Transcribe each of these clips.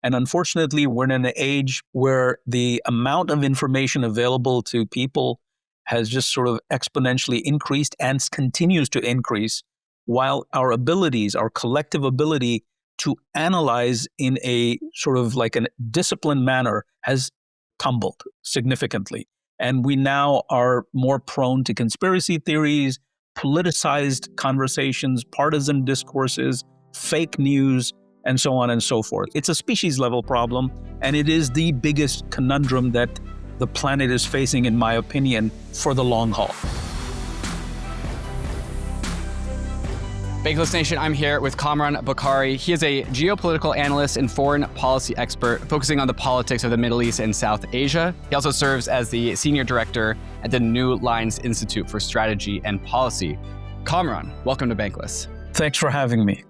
And unfortunately, we're in an age where the amount of information available to people has just sort of exponentially increased and continues to increase, while our abilities, our collective ability to analyze in a sort of like a disciplined manner has tumbled significantly. And we now are more prone to conspiracy theories, politicized conversations, partisan discourses, fake news, and so on and so forth. It's a species level problem, and it is the biggest conundrum that the planet is facing, in my opinion, for the long haul. Bankless Nation, I'm here with Kamran Bokhari. He is a geopolitical analyst and foreign policy expert focusing on the politics of the Middle East and South Asia. He also serves as the senior director at the New Lines Institute for Strategy and Policy. Kamran, welcome to Bankless. Thanks for having me.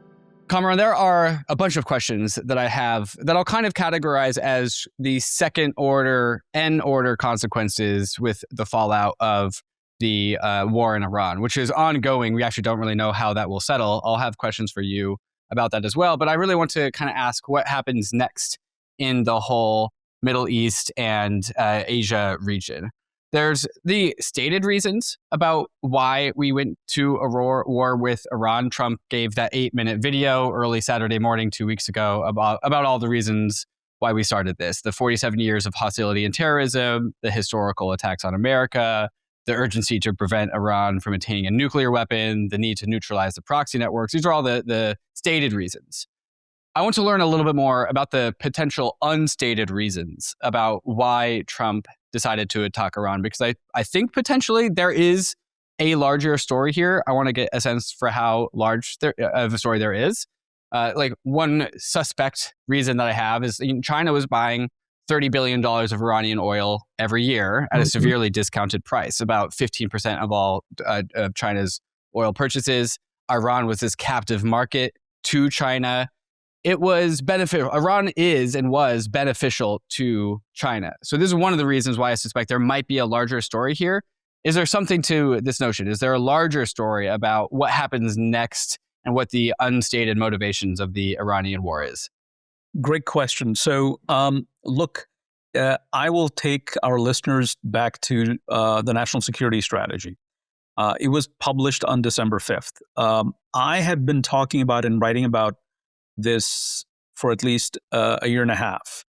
Kamran, there are a bunch of questions that I have that I'll kind of categorize as the second order, end order consequences with the fallout of the war in Iran, which is ongoing. We actually don't really know how that will settle. I'll have questions for you about that as well. But I really want to kind of ask what happens next in the whole Middle East and Asia region. There's the stated reasons about why we went to a war with Iran. Trump gave that 8-minute video early Saturday morning 2 weeks ago about all the reasons why we started this. The 47 years of hostility and terrorism, the historical attacks on America, the urgency to prevent Iran from attaining a nuclear weapon, the need to neutralize the proxy networks. These are all the stated reasons. I want to learn a little bit more about the potential unstated reasons about why Trump decided to attack Iran, because I think potentially there is a larger story here. I want to get a sense for how large of a story there is. Like one suspect reason that I have is China was buying $30 billion of Iranian oil every year at a severely discounted price, about 15% of all of China's oil purchases. Iran was this captive market to China. It was beneficial. Iran is and was beneficial to China. So this is one of the reasons why I suspect there might be a larger story here. Is there something to this notion? Is there a larger story about what happens next and what the unstated motivations of the Iranian war is? Great question. So look, I will take our listeners back to the National Security Strategy. It was published on December 5th. I had been talking about and writing about this for at least a year and a half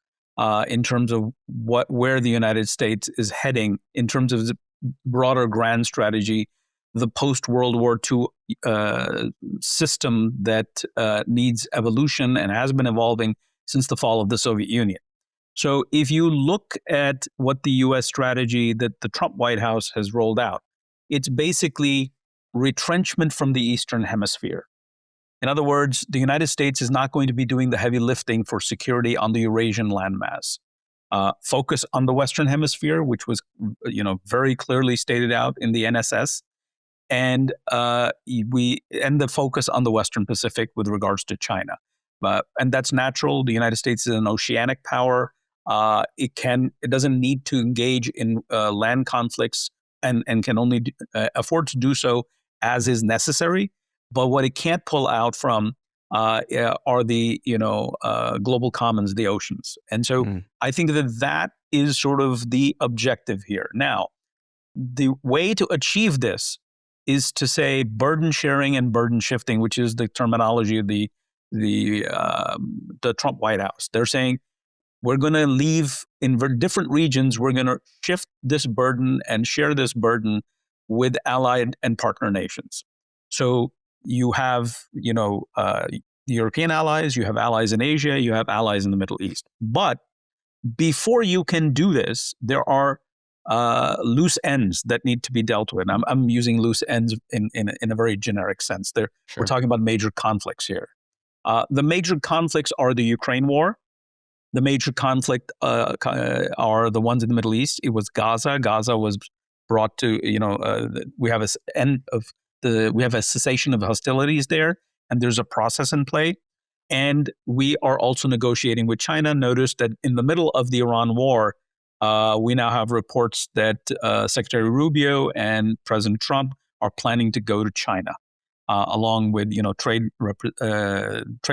in terms of where the United States is heading in terms of the broader grand strategy, the post-World War II system that needs evolution and has been evolving since the fall of the Soviet Union. So if you look at what the U.S. strategy that the Trump White House has rolled out, it's basically retrenchment from the Eastern Hemisphere. In other words, the United States is not going to be doing the heavy lifting for security on the Eurasian landmass. Focus on the Western Hemisphere, which was, very clearly stated out in the NSS, and the focus on the Western Pacific with regards to China. And that's natural. The United States is an oceanic power. It doesn't need to engage in land conflicts and can only afford to do so as is necessary. But what it can't pull out from are the global commons, the oceans. And so I think that is sort of the objective here. Now, the way to achieve this is to say burden sharing and burden shifting, which is the terminology of the Trump White House. They're saying we're going to leave in different regions. We're going to shift this burden and share this burden with allied and partner nations. So you have, European allies, you have allies in Asia, you have allies in the Middle East. But before you can do this, there are loose ends that need to be dealt with. I'm using loose ends in a very generic sense. Sure. We're talking about major conflicts here. The major conflicts are the Ukraine war. The major conflict are the ones in the Middle East. It was Gaza. Gaza was brought to, we have a cessation of hostilities there, and there's a process in play. And we are also negotiating with China. Notice that in the middle of the Iran war, we now have reports that Secretary Rubio and President Trump are planning to go to China, along with trade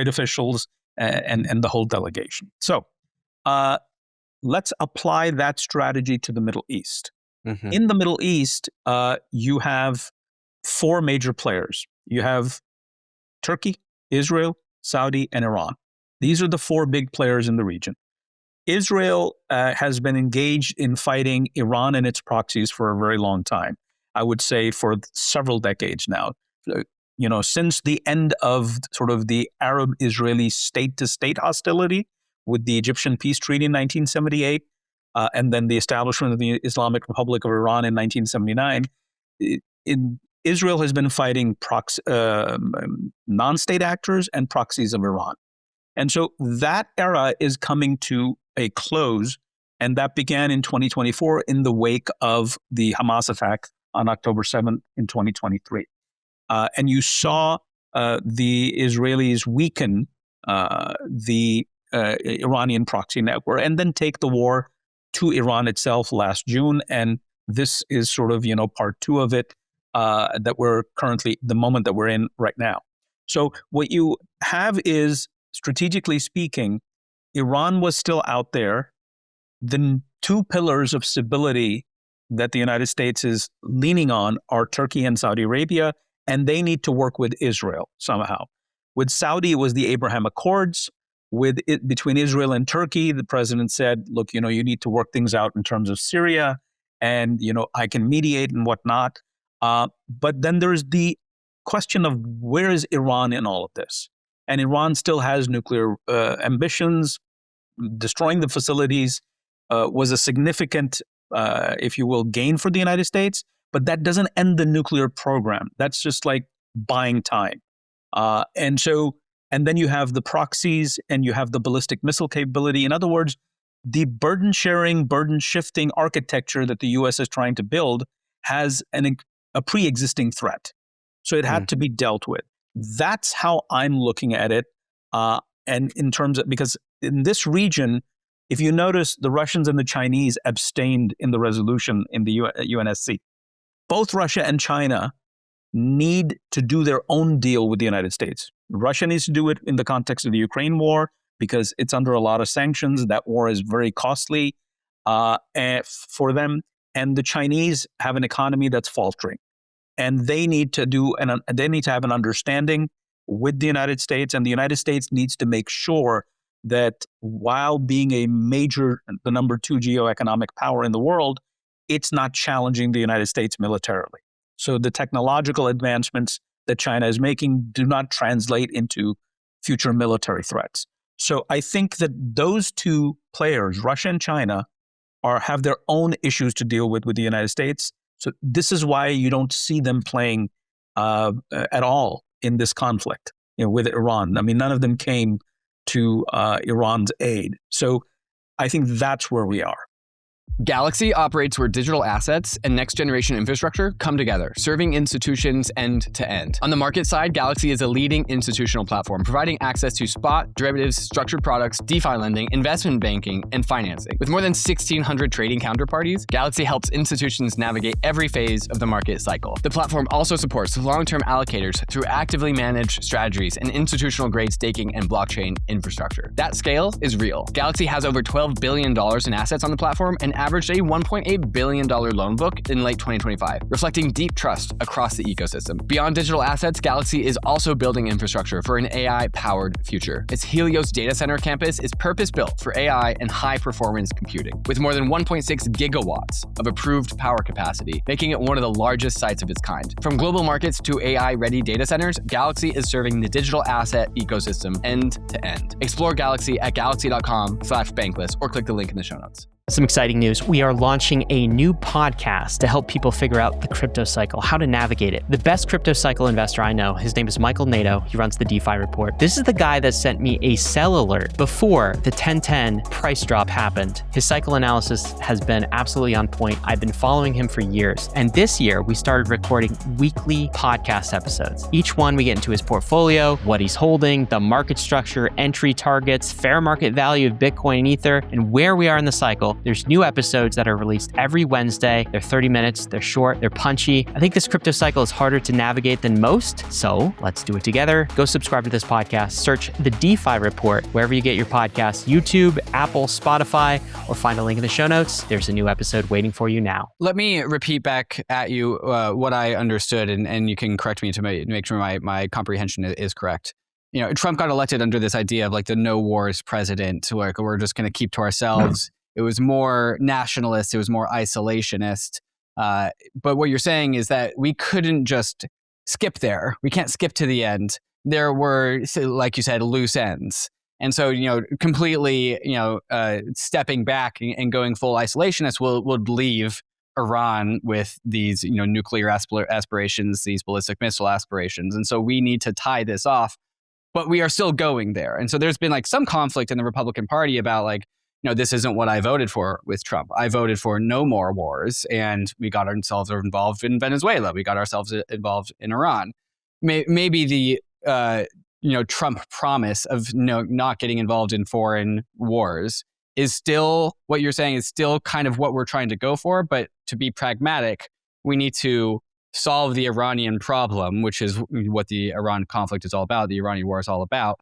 officials and the whole delegation. So let's apply that strategy to the Middle East. Mm-hmm. In the Middle East, you have four major players. You have Turkey, Israel, Saudi, and Iran. These are the four big players in the region. Israel has been engaged in fighting Iran and its proxies for a very long time. I would say for several decades now. Since the end of sort of the Arab-Israeli state-to-state hostility with the Egyptian Peace Treaty in 1978, and then the establishment of the Islamic Republic of Iran in 1979, Israel has been fighting non-state actors and proxies of Iran. And so that era is coming to a close, and that began in 2024 in the wake of the Hamas attack on October 7th in 2023. And you saw the Israelis weaken the Iranian proxy network and then take the war to Iran itself last June. And this is sort of, part two of it that we're currently, the moment that we're in right now. So what you have is, strategically speaking, Iran was still out there. The two pillars of stability that the United States is leaning on are Turkey and Saudi Arabia, and they need to work with Israel somehow. With Saudi, it was the Abraham Accords. Between Israel and Turkey, the president said, look, you need to work things out in terms of Syria, and, I can mediate and whatnot. But then there's the question of where is Iran in all of this? And Iran still has nuclear ambitions. Destroying the facilities was a significant, if you will, gain for the United States, but that doesn't end the nuclear program. That's just like buying time. And then you have the proxies and you have the ballistic missile capability. In other words, the burden sharing, burden shifting architecture that the US is trying to build has a pre-existing threat. So it had to be dealt with. That's how I'm looking at it. And in terms of, because in this region, if you notice, the Russians and the Chinese abstained in the resolution in the UNSC. Both Russia and China need to do their own deal with the United States. Russia needs to do it in the context of the Ukraine war because it's under a lot of sanctions. That war is very costly for them. And the Chinese have an economy that's faltering. And they need to have an understanding with the United States, and the United States needs to make sure that while being the number 2 geoeconomic power in the world, it's not challenging the United States militarily. So the technological advancements that China is making do not translate into future military threats. So I think that those two players, Russia and China, have their own issues to deal with the United States. So this is why you don't see them playing at all in this conflict with Iran. I mean, none of them came to Iran's aid. So I think that's where we are. Galaxy operates where digital assets and next-generation infrastructure come together, serving institutions end-to-end. On the market side, Galaxy is a leading institutional platform, providing access to spot, derivatives, structured products, DeFi lending, investment banking, and financing. With more than 1,600 trading counterparties, Galaxy helps institutions navigate every phase of the market cycle. The platform also supports long-term allocators through actively managed strategies and institutional-grade staking and blockchain infrastructure. That scale is real. Galaxy has over $12 billion in assets on the platform and averaged a $1.8 billion loan book in late 2025, reflecting deep trust across the ecosystem. Beyond digital assets, Galaxy is also building infrastructure for an AI-powered future. Its Helios data center campus is purpose-built for AI and high-performance computing, with more than 1.6 gigawatts of approved power capacity, making it one of the largest sites of its kind. From global markets to AI-ready data centers, Galaxy is serving the digital asset ecosystem end-to-end. Explore Galaxy at galaxy.com/bankless or click the link in the show notes. Some exciting news. We are launching a new podcast to help people figure out the crypto cycle, how to navigate it. The best crypto cycle investor I know, his name is Michael Nato. He runs the DeFi Report. This is the guy that sent me a sell alert before the 1010 price drop happened. His cycle analysis has been absolutely on point. I've been following him for years. And this year, we started recording weekly podcast episodes. Each one, we get into his portfolio, what he's holding, the market structure, entry targets, fair market value of Bitcoin and Ether, and where we are in the cycle. There's new episodes that are released every Wednesday. They're 30 minutes, they're short, they're punchy. I think this crypto cycle is harder to navigate than most, so let's do it together. Go subscribe to this podcast, search the DeFi Report wherever you get your podcasts, YouTube, Apple, Spotify, or find a link in the show notes. There's a new episode waiting for you now. Let me repeat back at you what I understood, and you can correct me to make sure my comprehension is correct. Trump got elected under this idea of like the no wars president, like we're just going to keep to ourselves. It was more nationalist. It was more isolationist. But what you're saying is that we couldn't just skip there. We can't skip to the end. There were, like you said, loose ends. And so, completely, stepping back and going full isolationist would leave Iran with these, nuclear aspirations, these ballistic missile aspirations. And so we need to tie this off. But we are still going there. And so there's been like some conflict in the Republican Party about like, this isn't what I voted for with Trump. I voted for no more wars, and we got ourselves involved in Venezuela. We got ourselves involved in Iran. Maybe the Trump promise of not getting involved in foreign wars is still what you're saying is still kind of what we're trying to go for. But to be pragmatic, we need to solve the Iranian problem, which is what the Iran conflict is all about, the Iranian war is all about.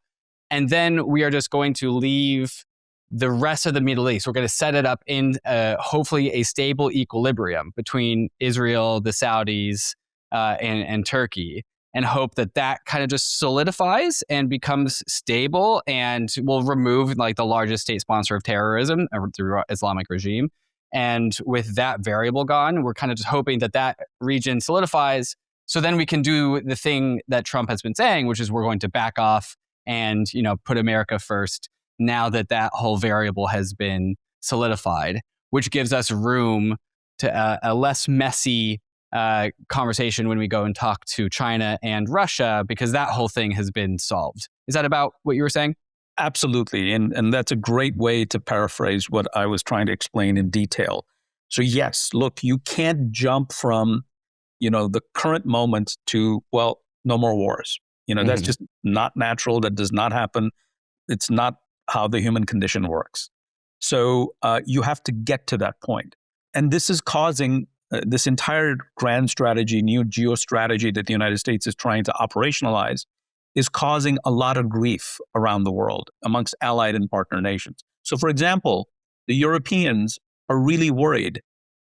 And then we are just going to leave the rest of the Middle East. We're going to set it up in hopefully a stable equilibrium between Israel, the Saudis, and Turkey, and hope that kind of just solidifies and becomes stable and will remove like the largest state sponsor of terrorism through Islamic regime. And with that variable gone, we're kind of just hoping that region solidifies. So then we can do the thing that Trump has been saying, which is we're going to back off and, put America first now that whole variable has been solidified, which gives us room to a less messy conversation when we go and talk to China and Russia, because that whole thing has been solved. Is that about what you were saying? Absolutely. And that's a great way to paraphrase what I was trying to explain in detail. So yes, look, you can't jump from, the current moment to, well, no more wars. That's just not natural. That does not happen. It's not how the human condition works. So you have to get to that point. And this is causing this entire grand strategy, new geostrategy that the United States is trying to operationalize is causing a lot of grief around the world amongst allied and partner nations. So for example, the Europeans are really worried,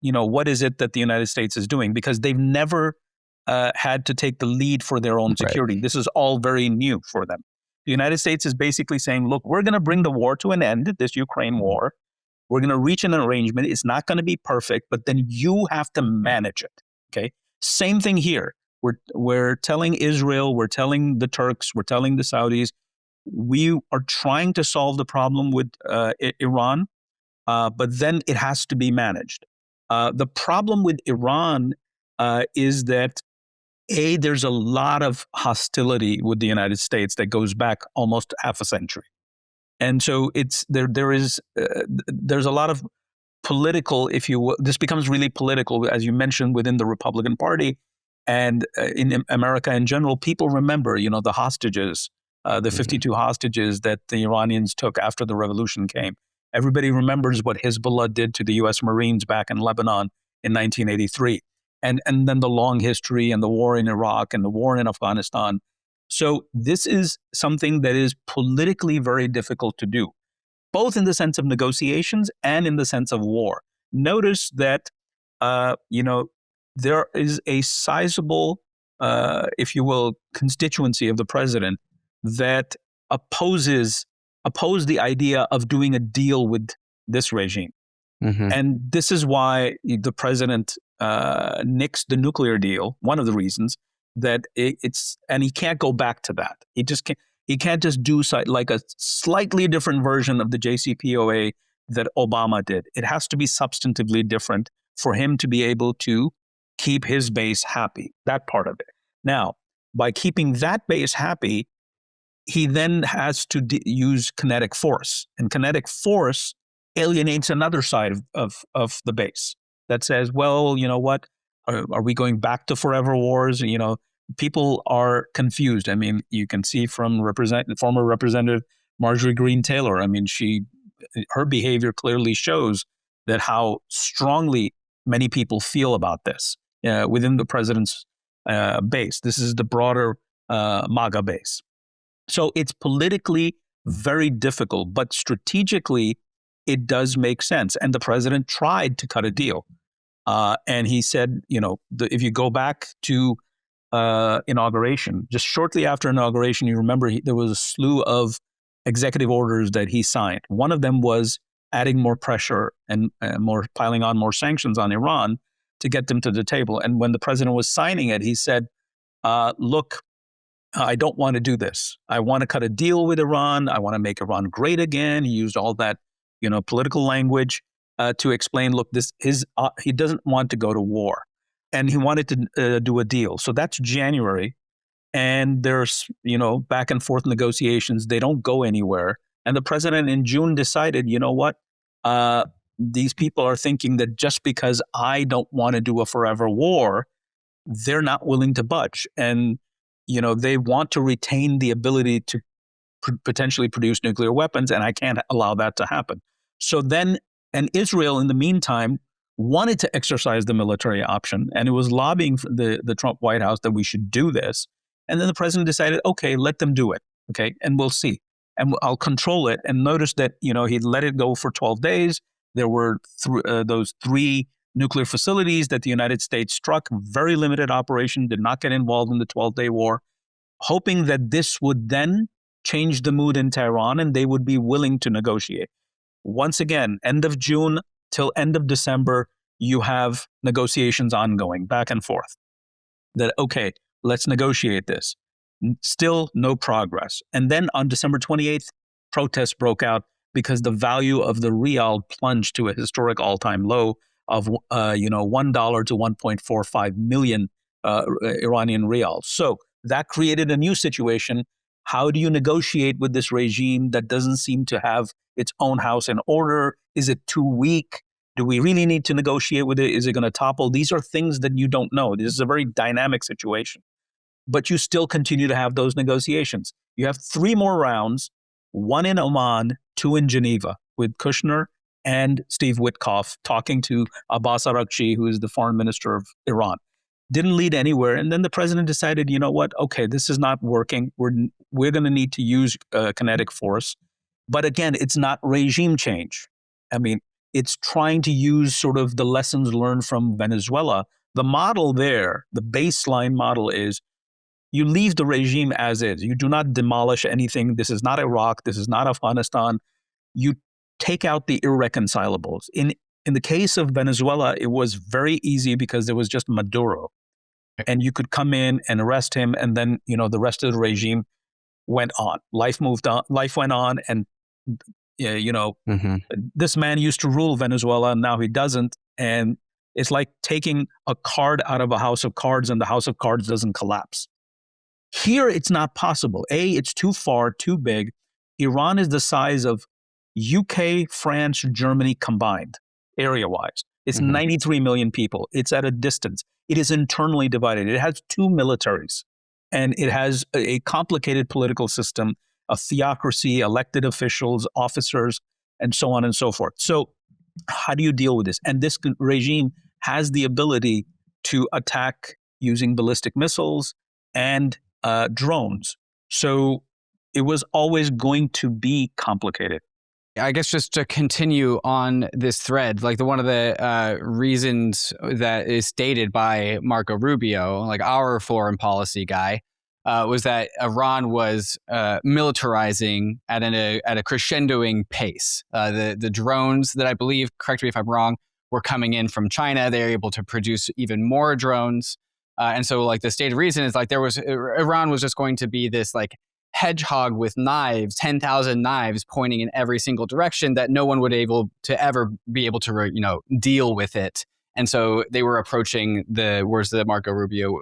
what is it that the United States is doing? Because they've never had to take the lead for their own security. Right. This is all very new for them. The United States is basically saying, look, we're going to bring the war to an end, this Ukraine war. We're going to reach an arrangement. It's not going to be perfect, but then you have to manage it. Okay. Same thing here. We're telling Israel, we're telling the Turks, we're telling the Saudis, we are trying to solve the problem with Iran, but then it has to be managed. The problem with Iran is that, there's a lot of hostility with the United States that goes back almost half a century. And so there's a lot of political, if you will, this becomes really political, as you mentioned, within the Republican Party. And in America in general, people remember, the hostages, the 52 hostages that the Iranians took after the revolution came. Everybody remembers what Hezbollah did to the U.S. Marines back in Lebanon in 1983. And then the long history and the war in Iraq and the war in Afghanistan. So this is something that is politically very difficult to do, both in the sense of negotiations and in the sense of war. Notice that, there is a sizable, if you will, constituency of the president that oppose the idea of doing a deal with this regime. Mm-hmm. And this is why the president nixed the nuclear deal, one of the reasons that and he can't go back to that. He can't just do like a slightly different version of the JCPOA that Obama did. It has to be substantively different for him to be able to keep his base happy, that part of it. Now, by keeping that base happy, he then has to use kinetic force. And kinetic force alienates another side of the base that says, well, you know what, are we going back to forever wars? People are confused. I mean, you can see from former Representative Marjorie Greene Taylor. I mean, her behavior clearly shows that how strongly many people feel about this within the president's base. This is the broader MAGA base. So it's politically very difficult, but strategically, it does make sense. And the president tried to cut a deal. And he said, if you go back to inauguration, just shortly after inauguration, you remember there was a slew of executive orders that he signed. One of them was adding more pressure and piling on more sanctions on Iran to get them to the table. And when the president was signing it, he said, look, I don't want to do this. I want to cut a deal with Iran. I want to make Iran great again. He used all that, political language to explain, look, he doesn't want to go to war. And he wanted to do a deal. So that's January. And there's, back and forth negotiations. They don't go anywhere. And the president in June decided, you know what? These people are thinking that just because I don't want to do a forever war, they're not willing to budge. And, they want to retain the ability to potentially produce nuclear weapons, and I can't allow that to happen. So then, and Israel, in the meantime, wanted to exercise the military option, and it was lobbying for the Trump White House that we should do this. And then the president decided, okay, let them do it, okay, and we'll see. And I'll control it. And notice that, he let it go for 12 days. There were those 3 nuclear facilities that the United States struck, very limited operation, did not get involved in the 12-day war, hoping that this would then change the mood in Tehran and they would be willing to negotiate. Once again, end of June till end of December, you have negotiations ongoing, back and forth. That, okay, let's negotiate this. Still no progress. And then on December 28th, protests broke out because the value of the rial plunged to a historic all-time low of $1 to 1.45 million Iranian rials. So that created a new situation. How do you negotiate with this regime that doesn't seem to have its own house in order? Is it too weak? Do we really need to negotiate with it? Is it going to topple? These are things that you don't know. This is a very dynamic situation. But you still continue to have those negotiations. You have 3 more rounds, 1 in Oman, 2 in Geneva, with Kushner and Steve Witkoff talking to Abbas Araghchi, who is the foreign minister of Iran. Didn't lead anywhere. And then the president decided, you know what? Okay, this is not working. We're going to need to use kinetic force. But again, it's not regime change. I mean, it's trying to use sort of the lessons learned from Venezuela. The model there, the baseline model is you leave the regime as is. You do not demolish anything. This is not Iraq. This is not Afghanistan. You take out the irreconcilables. In the case of Venezuela, it was very easy because there was just Maduro. And you could come in and arrest him, and then, the rest of the regime went on. Life moved on. Life went on, and, this man used to rule Venezuela, and now he doesn't. And it's like taking a card out of a house of cards, and the house of cards doesn't collapse. Here, it's not possible. It's too far, too big. Iran is the size of UK, France, Germany combined, area-wise. It's 93 million people. It's at a distance. It is internally divided. It has 2 militaries, and it has a complicated political system, a theocracy, elected officials, officers, and so on and so forth. So how do you deal with this? And this regime has the ability to attack using ballistic missiles and drones. So it was always going to be complicated. I guess just to continue on this thread, like one of the reasons that is stated by Marco Rubio, like our foreign policy guy, was that Iran was militarizing at a crescendoing pace. The drones that I believe, correct me if I'm wrong, were coming in from China. They're able to produce even more drones. And so like the stated reason is like Iran was just going to be this like hedgehog with knives, 10,000 knives pointing in every single direction that no one would ever be able to deal with it. And so they were approaching the words that Marco Rubio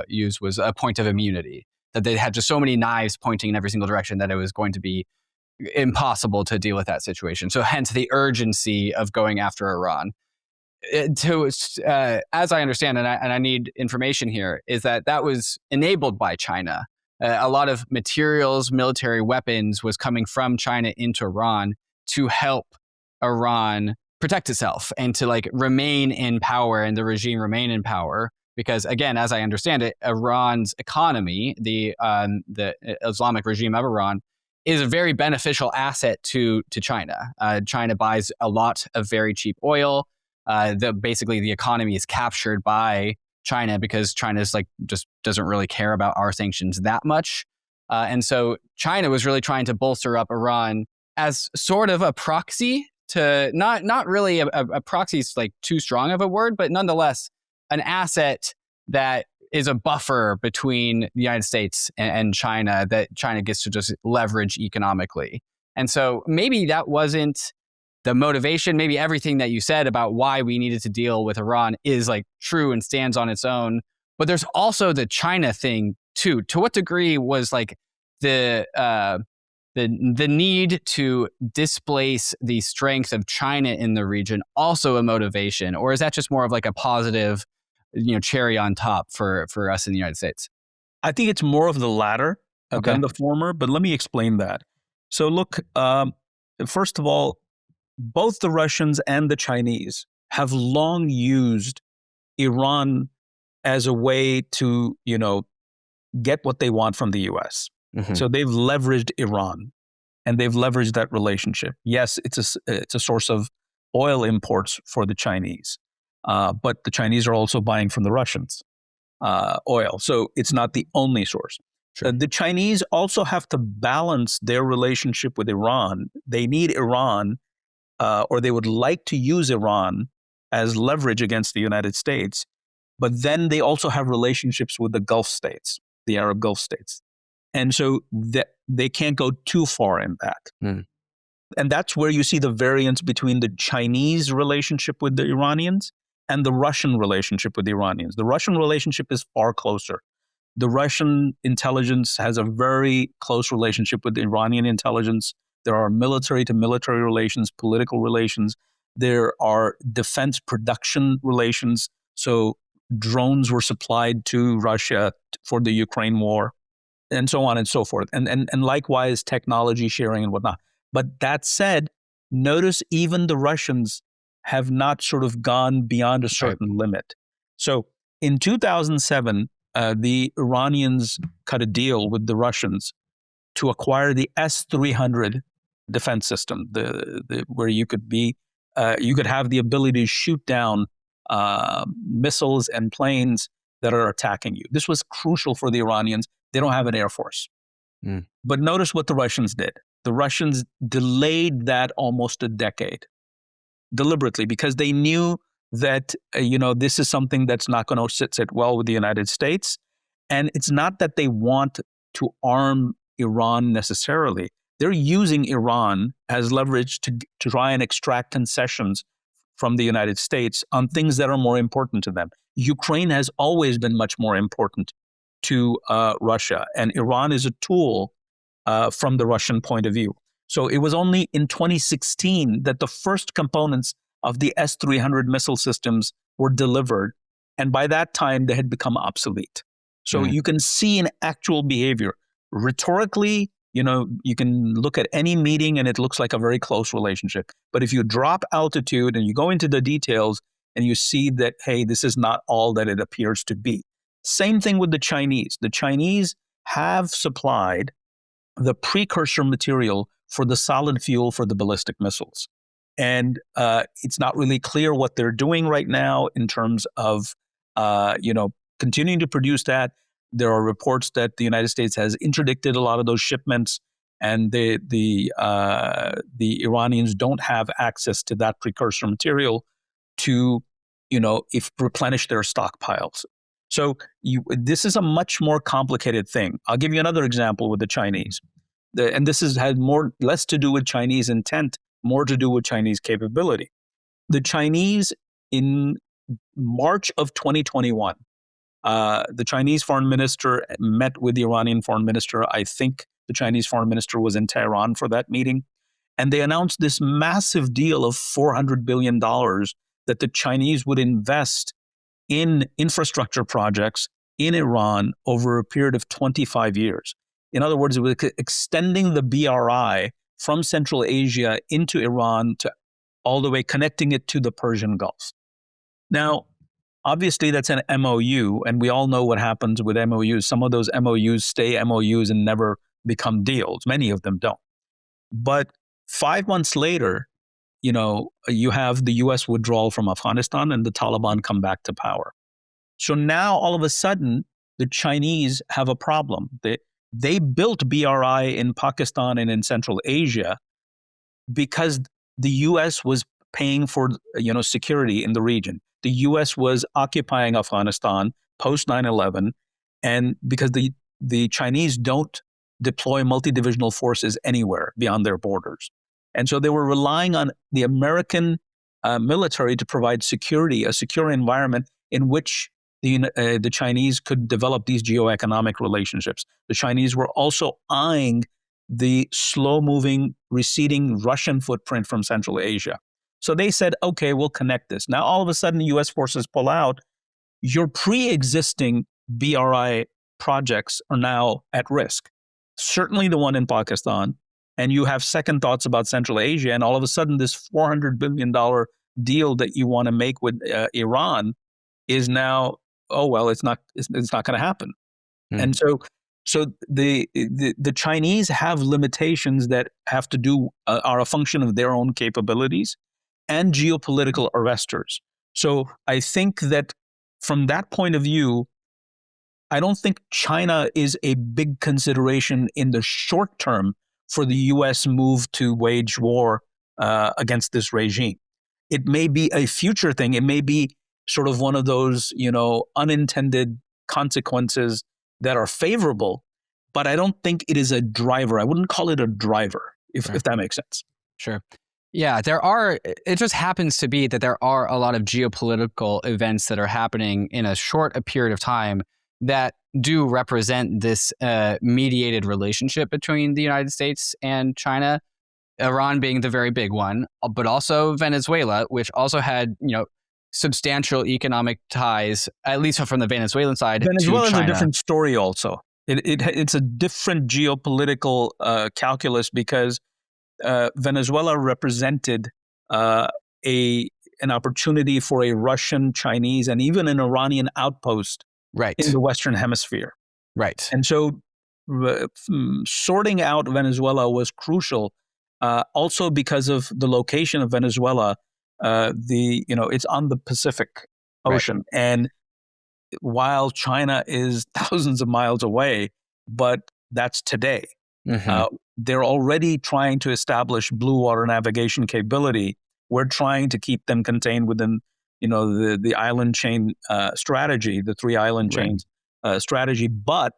used was a point of immunity, that they had just so many knives pointing in every single direction that it was going to be impossible to deal with that situation. So hence the urgency of going after Iran. As I understand, and I need information here, is that was enabled by China. A lot of materials, military weapons was coming from China into Iran to help Iran protect itself and to like remain in power and the regime remain in power. Because again, as I understand it, Iran's economy, the Islamic regime of Iran, is a very beneficial asset to China. China buys a lot of very cheap oil. Basically, the economy is captured by China because China's like just doesn't really care about our sanctions that much. And so China was really trying to bolster up Iran as sort of a proxy to not really a proxy is like too strong of a word, but nonetheless an asset that is a buffer between the United States and China that China gets to just leverage economically. And so maybe that wasn't the motivation. Maybe everything that you said about why we needed to deal with Iran is like true and stands on its own. But there's also the China thing too. To what degree was like the need to displace the strength of China in the region also a motivation, or is that just more of like a positive, cherry on top for us in the United States? I think it's more of the latter than the former, but let me explain that. So look, first of all, both the Russians and the Chinese have long used Iran as a way to, get what they want from the US. Mm-hmm. So they've leveraged Iran and they've leveraged that relationship. Yes, it's a source of oil imports for the Chinese, but the Chinese are also buying from the Russians oil. So it's not the only source. Sure. The Chinese also have to balance their relationship with Iran. They need Iran, or they would like to use Iran as leverage against the United States. But then they also have relationships with the Gulf states, the Arab Gulf states. And so they can't go too far in that. Mm. And that's where you see the variance between the Chinese relationship with the Iranians and the Russian relationship with the Iranians. The Russian relationship is far closer. The Russian intelligence has a very close relationship with the Iranian intelligence. There are military to military relations, political relations. There are defense production relations. So drones were supplied to Russia for the Ukraine war, and so on and so forth. And likewise, technology sharing and whatnot. But that said, notice even the Russians have not sort of gone beyond a certain limit. So in 2007, the Iranians cut a deal with the Russians to acquire the S-300 defense system, where you could have the ability to shoot down missiles and planes that are attacking you. This was crucial for the Iranians. They don't have an air force. Mm. But notice what the Russians did. The Russians delayed that almost a decade deliberately because they knew that, this is something that's not going to sit well with the United States. And it's not that they want to arm Iran necessarily. They're using Iran as leverage to try and extract concessions from the United States on things that are more important to them. Ukraine has always been much more important to Russia, and Iran is a tool from the Russian point of view. So it was only in 2016 that the first components of the S-300 missile systems were delivered, and by that time they had become obsolete. So you can see in actual behavior, rhetorically, you can look at any meeting and it looks like a very close relationship. But if you drop altitude and you go into the details and you see that, hey, this is not all that it appears to be. Same thing with the Chinese. The Chinese have supplied the precursor material for the solid fuel for the ballistic missiles. And it's not really clear what they're doing right now in terms of, continuing to produce that. There are reports that the United States has interdicted a lot of those shipments, and the Iranians don't have access to that precursor material to, replenish their stockpiles. So this is a much more complicated thing. I'll give you another example with the Chinese, and this has less to do with Chinese intent, more to do with Chinese capability. The Chinese in March of 2021. The Chinese foreign minister met with the Iranian foreign minister. I think the Chinese foreign minister was in Tehran for that meeting. And they announced this massive deal of $400 billion that the Chinese would invest in infrastructure projects in Iran over a period of 25 years. In other words, it was extending the BRI from Central Asia into Iran to all the way connecting it to the Persian Gulf. Now, obviously, that's an MOU, and we all know what happens with MOUs. Some of those MOUs stay MOUs and never become deals. Many of them don't. But 5 months later, you have the U.S. withdrawal from Afghanistan and the Taliban come back to power. So now, all of a sudden, the Chinese have a problem. They built BRI in Pakistan and in Central Asia because the U.S. was paying for security in the region. The U.S. was occupying Afghanistan post 9/11, and because the Chinese don't deploy multi-divisional forces anywhere beyond their borders. And so they were relying on the American military to provide security, a secure environment in which the Chinese could develop these geoeconomic relationships. The Chinese were also eyeing the slow-moving, receding Russian footprint from Central Asia. So they said, okay, we'll connect this. Now, all of a sudden, U.S. forces pull out. Your pre-existing BRI projects are now at risk. Certainly the one in Pakistan. And you have second thoughts about Central Asia. And all of a sudden, this $400 billion deal that you want to make with Iran is now, it's not going to happen. And so the Chinese have limitations that have to do, are a function of their own capabilities and geopolitical arresters. So I think that from that point of view, I don't think China is a big consideration in the short term for the U.S. move to wage war against this regime. It may be a future thing. It may be sort of one of those, unintended consequences that are favorable, but I don't think it is a driver. I wouldn't call it a driver, if that makes sense. Sure. Yeah, it just happens to be that there are a lot of geopolitical events that are happening in a short period of time that do represent this mediated relationship between the United States and China, Iran being the very big one, but also Venezuela, which also had, substantial economic ties, at least from the Venezuelan side, Venezuela to China. is a different story also. It's a different geopolitical calculus because Venezuela represented an opportunity for a Russian, Chinese, and even an Iranian outpost in the Western Hemisphere. Right. And so sorting out Venezuela was crucial, also because of the location of Venezuela. It's on the Pacific Ocean. Right. And while China is thousands of miles away, but that's today. Mm-hmm. They're already trying to establish blue water navigation capability. We're trying to keep them contained within, the island chain strategy, the 3 island chains strategy. But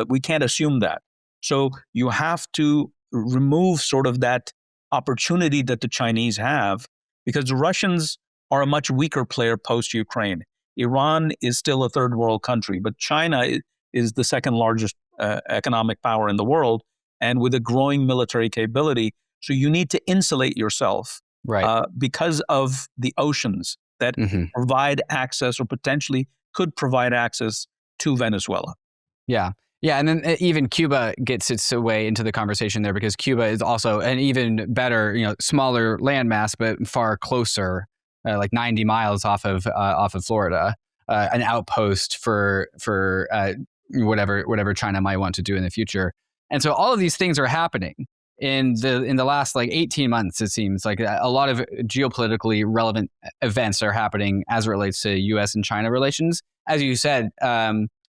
we can't assume that. So you have to remove sort of that opportunity that the Chinese have, because the Russians are a much weaker player post-Ukraine. Iran is still a third world country, but China is the second largest economic power in the world, and with a growing military capability. So you need to insulate yourself because of the oceans that provide access, or potentially could provide access, to Venezuela. Yeah. Yeah, and then even Cuba gets its way into the conversation there, because Cuba is also an even better, smaller landmass, but far closer, like 90 miles off of Florida, an outpost for whatever China might want to do in the future. And so all of these things are happening in the last 18 months. It seems like a lot of geopolitically relevant events are happening as it relates to U.S. and China relations. As you said,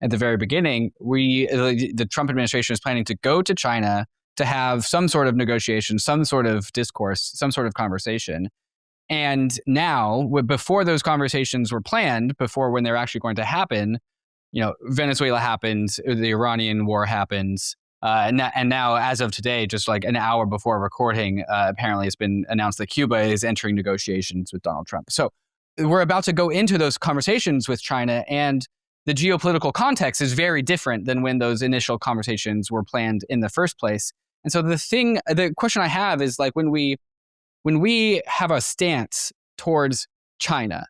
at the very beginning, the Trump administration is planning to go to China to have some sort of negotiation, some sort of discourse, some sort of conversation. And now, before those conversations were planned, before when they're actually going to happen, Venezuela happens, the Iranian war happens, and now, as of today, just like an hour before recording, apparently it's been announced that Cuba is entering negotiations with Donald Trump. So we're about to go into those conversations with China, and the geopolitical context is very different than when those initial conversations were planned in the first place. And so the question I have is, when we have a stance towards China,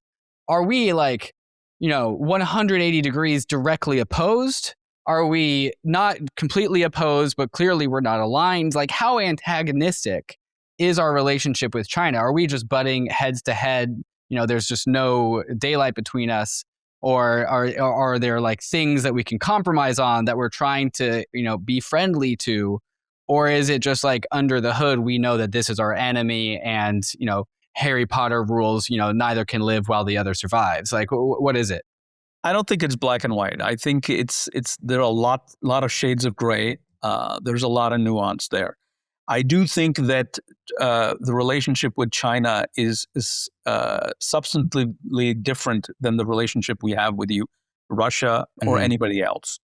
are we 180 degrees directly opposed? Are we not completely opposed, but clearly we're not aligned? How antagonistic is our relationship with China? Are we just butting heads to head? There's just no daylight between us, or are there like things that we can compromise on that we're trying to, be friendly to? Or is it just like under the hood, we know that this is our enemy and, Harry Potter rules, neither can live while the other survives? Like, what is it? I don't think it's black and white. I think there are a lot of shades of gray. There's a lot of nuance there. I do think that the relationship with China is substantively different than the relationship we have with Russia, or anybody else.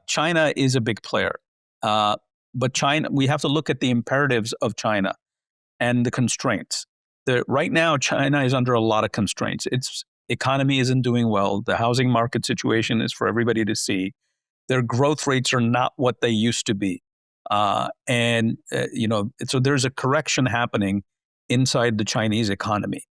China is a big player, but we have to look at the imperatives of China and the constraints. Right now, China is under a lot of constraints. Its economy isn't doing well. The housing market situation is for everybody to see. Their growth rates are not what they used to be. So there's a correction happening inside the Chinese economy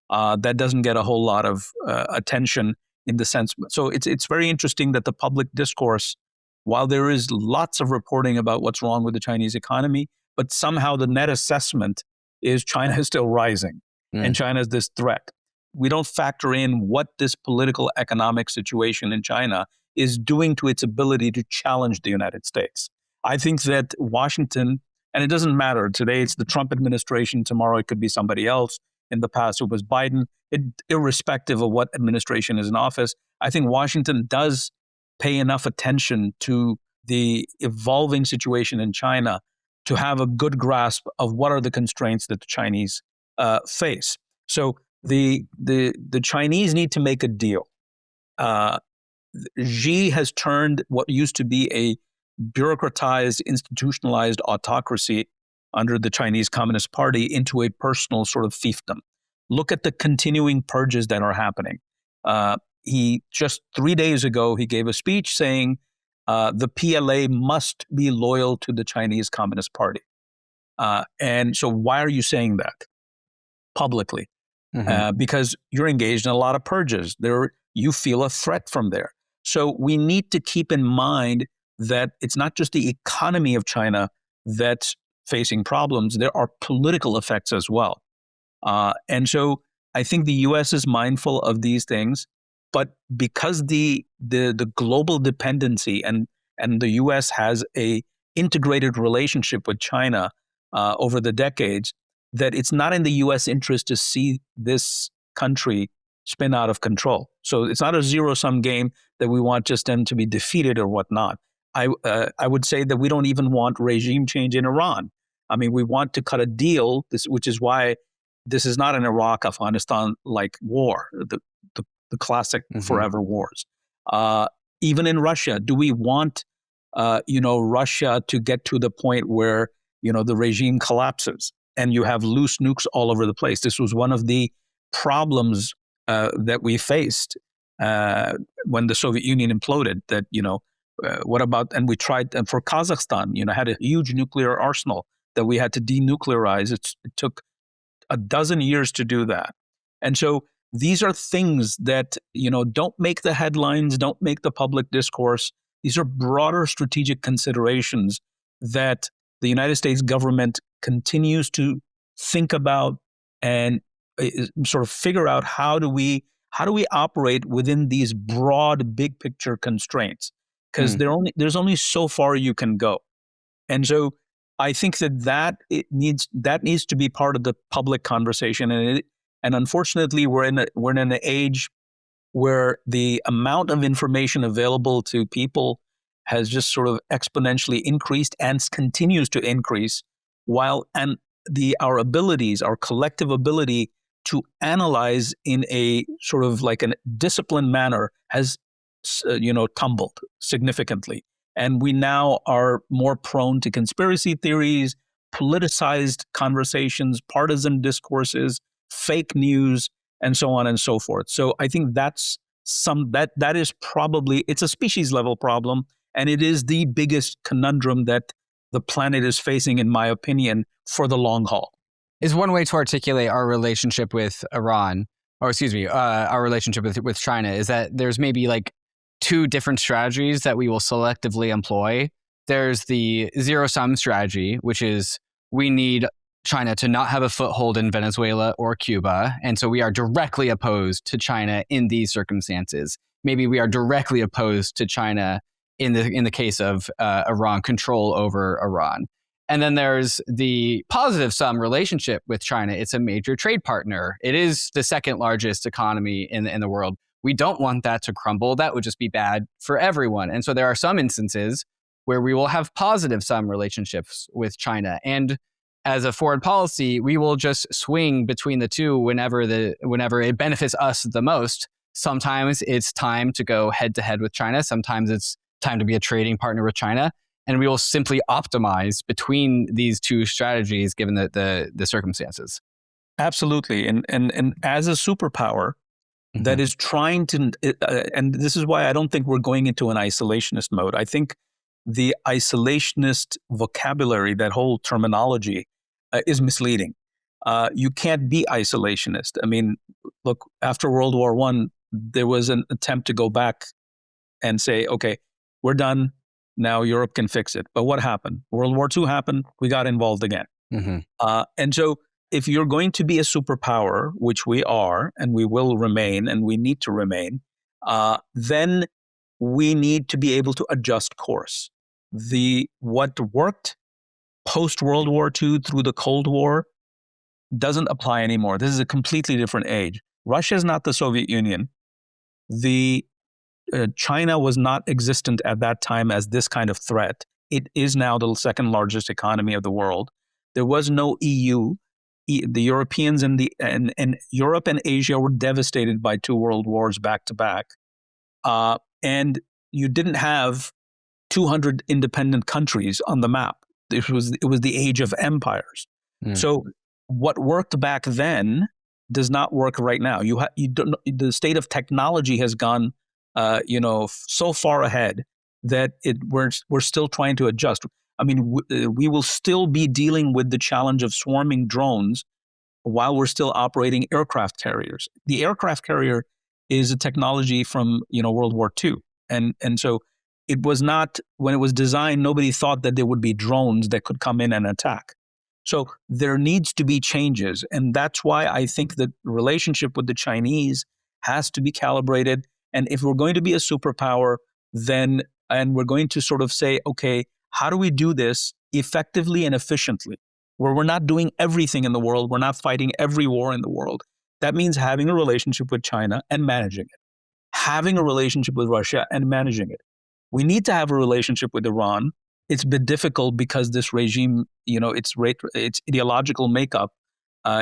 that doesn't get a whole lot of attention in the sense. So it's very interesting that the public discourse, while there is lots of reporting about what's wrong with the Chinese economy, but somehow the net assessment is China is still rising and China is this threat. We don't factor in what this political economic situation in China is doing to its ability to challenge the United States. I think that Washington, and it doesn't matter, today it's the Trump administration, tomorrow it could be somebody else, in the past it was Biden, irrespective of what administration is in office, I think Washington does pay enough attention to the evolving situation in China to have a good grasp of what are the constraints that the Chinese face. So the Chinese need to make a deal. Xi has turned what used to be a bureaucratized, institutionalized autocracy under the Chinese Communist Party into a personal sort of fiefdom. Look at the continuing purges that are happening. He just 3 days ago, he gave a speech saying the PLA must be loyal to the Chinese Communist Party. And so why are you saying that publicly? Because you're engaged in a lot of purges. You feel a threat from there. So we need to keep in mind that it's not just the economy of China that's facing problems. There are political effects as well. And so I think the U.S. is mindful of these things, but because the global dependency and the U.S. has a integrated relationship with China over the decades, that it's not in the U.S. interest to see this country spin out of control. So it's not a zero-sum game that we want just them to be defeated or whatnot. I would say that we don't even want regime change in Iran. I mean, we want to cut a deal, which is why this is not an Iraq-Afghanistan-like war, the classic forever wars. Even in Russia, do we want Russia to get to the point where the regime collapses and you have loose nukes all over the place? This was one of the problems that we faced when the Soviet Union imploded. That what about, and we tried, and for Kazakhstan, had a huge nuclear arsenal that we had to denuclearize. It took a dozen years to do that. And so these are things that, don't make the headlines, don't make the public discourse. These are broader strategic considerations that the United States government continues to think about and sort of figure out how do we operate within these broad, big picture constraints. Because there's only so far you can go. And so I think that needs to be part of the public conversation. And unfortunately, we're in an age where the amount of information available to people has just sort of exponentially increased and continues to increase, our collective ability to analyze in a sort of like a disciplined manner has tumbled significantly. And we now are more prone to conspiracy theories, politicized conversations, partisan discourses, fake news, and so on and so forth. So I think that is probably, it's a species level problem, and it is the biggest conundrum that the planet is facing, in my opinion, for the long haul. Is one way to articulate our relationship with Iran, or excuse me, our relationship with China, is that there's maybe like two different strategies that we will selectively employ. There's the zero-sum strategy, which is we need China to not have a foothold in Venezuela or Cuba. And so we are directly opposed to China in these circumstances. Maybe we are directly opposed to China in the case of Iran, control over Iran. And then there's the positive sum relationship with China. It's a major trade partner. It is the second largest economy in the world. We don't want that to crumble. That would just be bad for everyone. And so there are some instances where we will have positive sum relationships with China. And as a foreign policy, we will just swing between the two whenever it benefits us the most. Sometimes it's time to go head to head with China. Sometimes it's time to be a trading partner with China. And we will simply optimize between these two strategies given the circumstances. Absolutely. And as a superpower that is trying to, and this is why I don't think we're going into an isolationist mode. I think the isolationist vocabulary, that whole terminology, is misleading. You can't be isolationist. I mean, look, after World War I, there was an attempt to go back and say, okay, we're done. Now Europe can fix it. But what happened? World War II happened. We got involved again. And so if you're going to be a superpower, which we are, and we will remain, and we need to remain, then we need to be able to adjust course. What worked post-World War II through the Cold War doesn't apply anymore. This is a completely different age. Russia is not the Soviet Union. China was not existent at that time as this kind of threat. It is now the second largest economy of the world. There was no EU. The Europeans and Europe and Asia were devastated by two world wars back to back. And you didn't have 200 independent countries on the map. It was the age of empires. So what worked back then does not work right now. The state of technology has gone so far ahead that we're still trying to adjust. I mean, we will still be dealing with the challenge of swarming drones while we're still operating aircraft carriers. The aircraft carrier is a technology from World War II, and so it was not, when it was designed, nobody thought that there would be drones that could come in and attack. So there needs to be changes, and that's why I think the relationship with the Chinese has to be calibrated. And if we're going to be a superpower, and we're going to sort of say, okay, how do we do this effectively and efficiently, where we're not doing everything in the world, we're not fighting every war in the world? That means having a relationship with China and managing it, having a relationship with Russia and managing it. We need to have a relationship with Iran. It's been difficult because this regime, its ideological makeup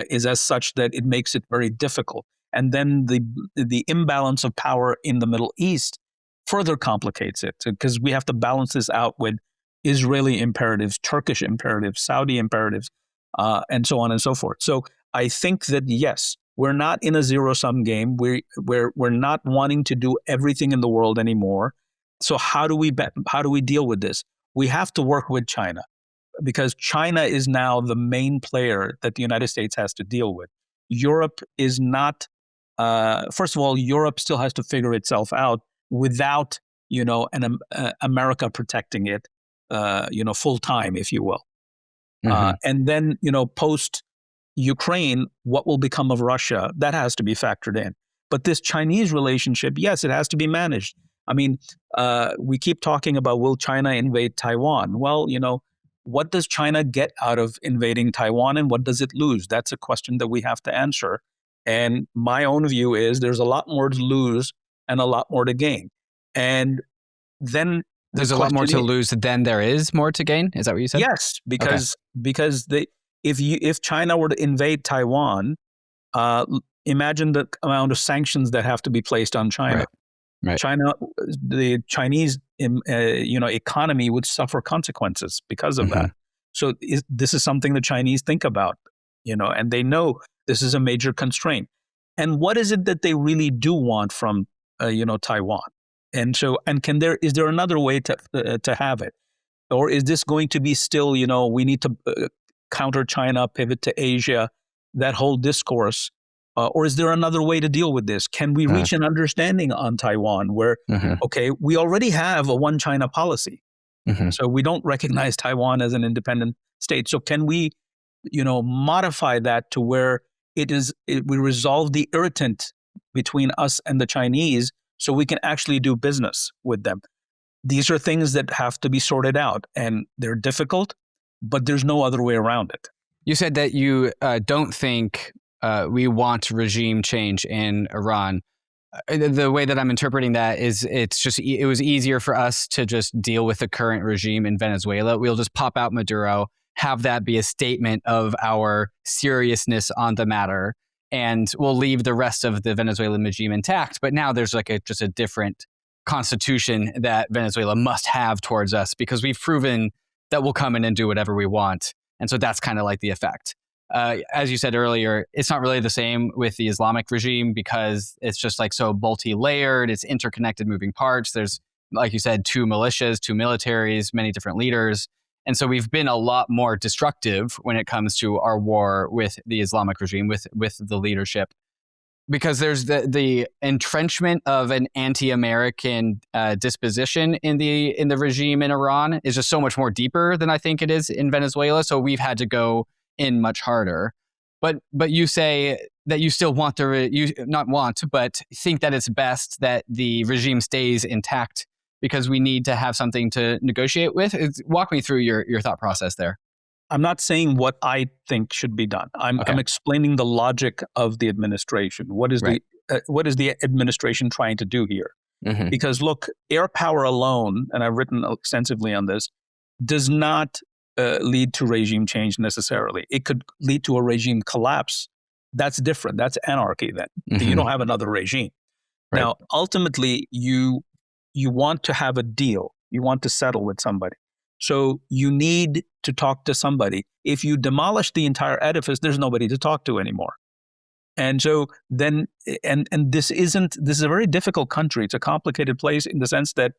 is as such that it makes it very difficult. And then the imbalance of power in the Middle East further complicates it, because we have to balance this out with Israeli imperatives, Turkish imperatives, Saudi imperatives, and so on and so forth. So I think that, yes, we're not in a zero-sum game. We're not wanting to do everything in the world anymore. So how do we deal with this? We have to work with China, because China is now the main player that the United States has to deal with. Europe is not. First of all, Europe still has to figure itself out without America protecting it, full time, if you will. And then post Ukraine, what will become of Russia? That has to be factored in. But this Chinese relationship, yes, it has to be managed. I mean, we keep talking about, will China invade Taiwan? Well, what does China get out of invading Taiwan, and what does it lose? That's a question that we have to answer. And my own view is there's a lot more to lose and a lot more to gain. And then there's a lot more to lose than there is more to gain. Is that what you said? Yes, because if China were to invade Taiwan, imagine the amount of sanctions that have to be placed on China. Right. China, the Chinese, economy would suffer consequences because of that. So this is something the Chinese think about, and they know this is a major constraint. And what is it that they really do want from, Taiwan? And so, is there another way to have it, or is this going to be still, we need to counter China, pivot to Asia, that whole discourse? Or is there another way to deal with this? Can we reach an understanding on Taiwan where, okay, we already have a one China policy. So we don't recognize Taiwan as an independent state. So can we modify that to where we resolve the irritant between us and the Chinese so we can actually do business with them. These are things that have to be sorted out, and they're difficult, but there's no other way around it. You said that you don't think we want regime change in Iran. The way that I'm interpreting that is it was easier for us to just deal with the current regime in Venezuela. We'll just pop out Maduro, have that be a statement of our seriousness on the matter, and we'll leave the rest of the Venezuelan regime intact. But now there's just a different constitution that Venezuela must have towards us because we've proven that we'll come in and do whatever we want. And so that's kind of like the effect. As you said earlier, it's not really the same with the Islamic regime because it's just so multi-layered, it's interconnected moving parts. There's, like you said, 2 militias, 2 militaries, many different leaders. And so we've been a lot more destructive when it comes to our war with the Islamic regime, with the leadership. Because there's the entrenchment of an anti-American disposition in the regime in Iran is just so much more deeper than I think it is in Venezuela. So we've had to go in much harder. But you say that you still want but think that it's best that the regime stays intact because we need to have something to negotiate with. Walk me through your thought process there. I'm not saying what I think should be done. I'm explaining the logic of the administration. What is the administration trying to do here? Mm-hmm. Because look, air power alone, and I've written extensively on this, does not lead to regime change necessarily. It could lead to a regime collapse. That's different. That's anarchy then. Mm-hmm. You don't have another regime. Right. Now, ultimately, you want to have a deal. You want to settle with somebody. So you need to talk to somebody. If you demolish the entire edifice, there's nobody to talk to anymore. And so then, and this is a very difficult country. It's a complicated place in the sense that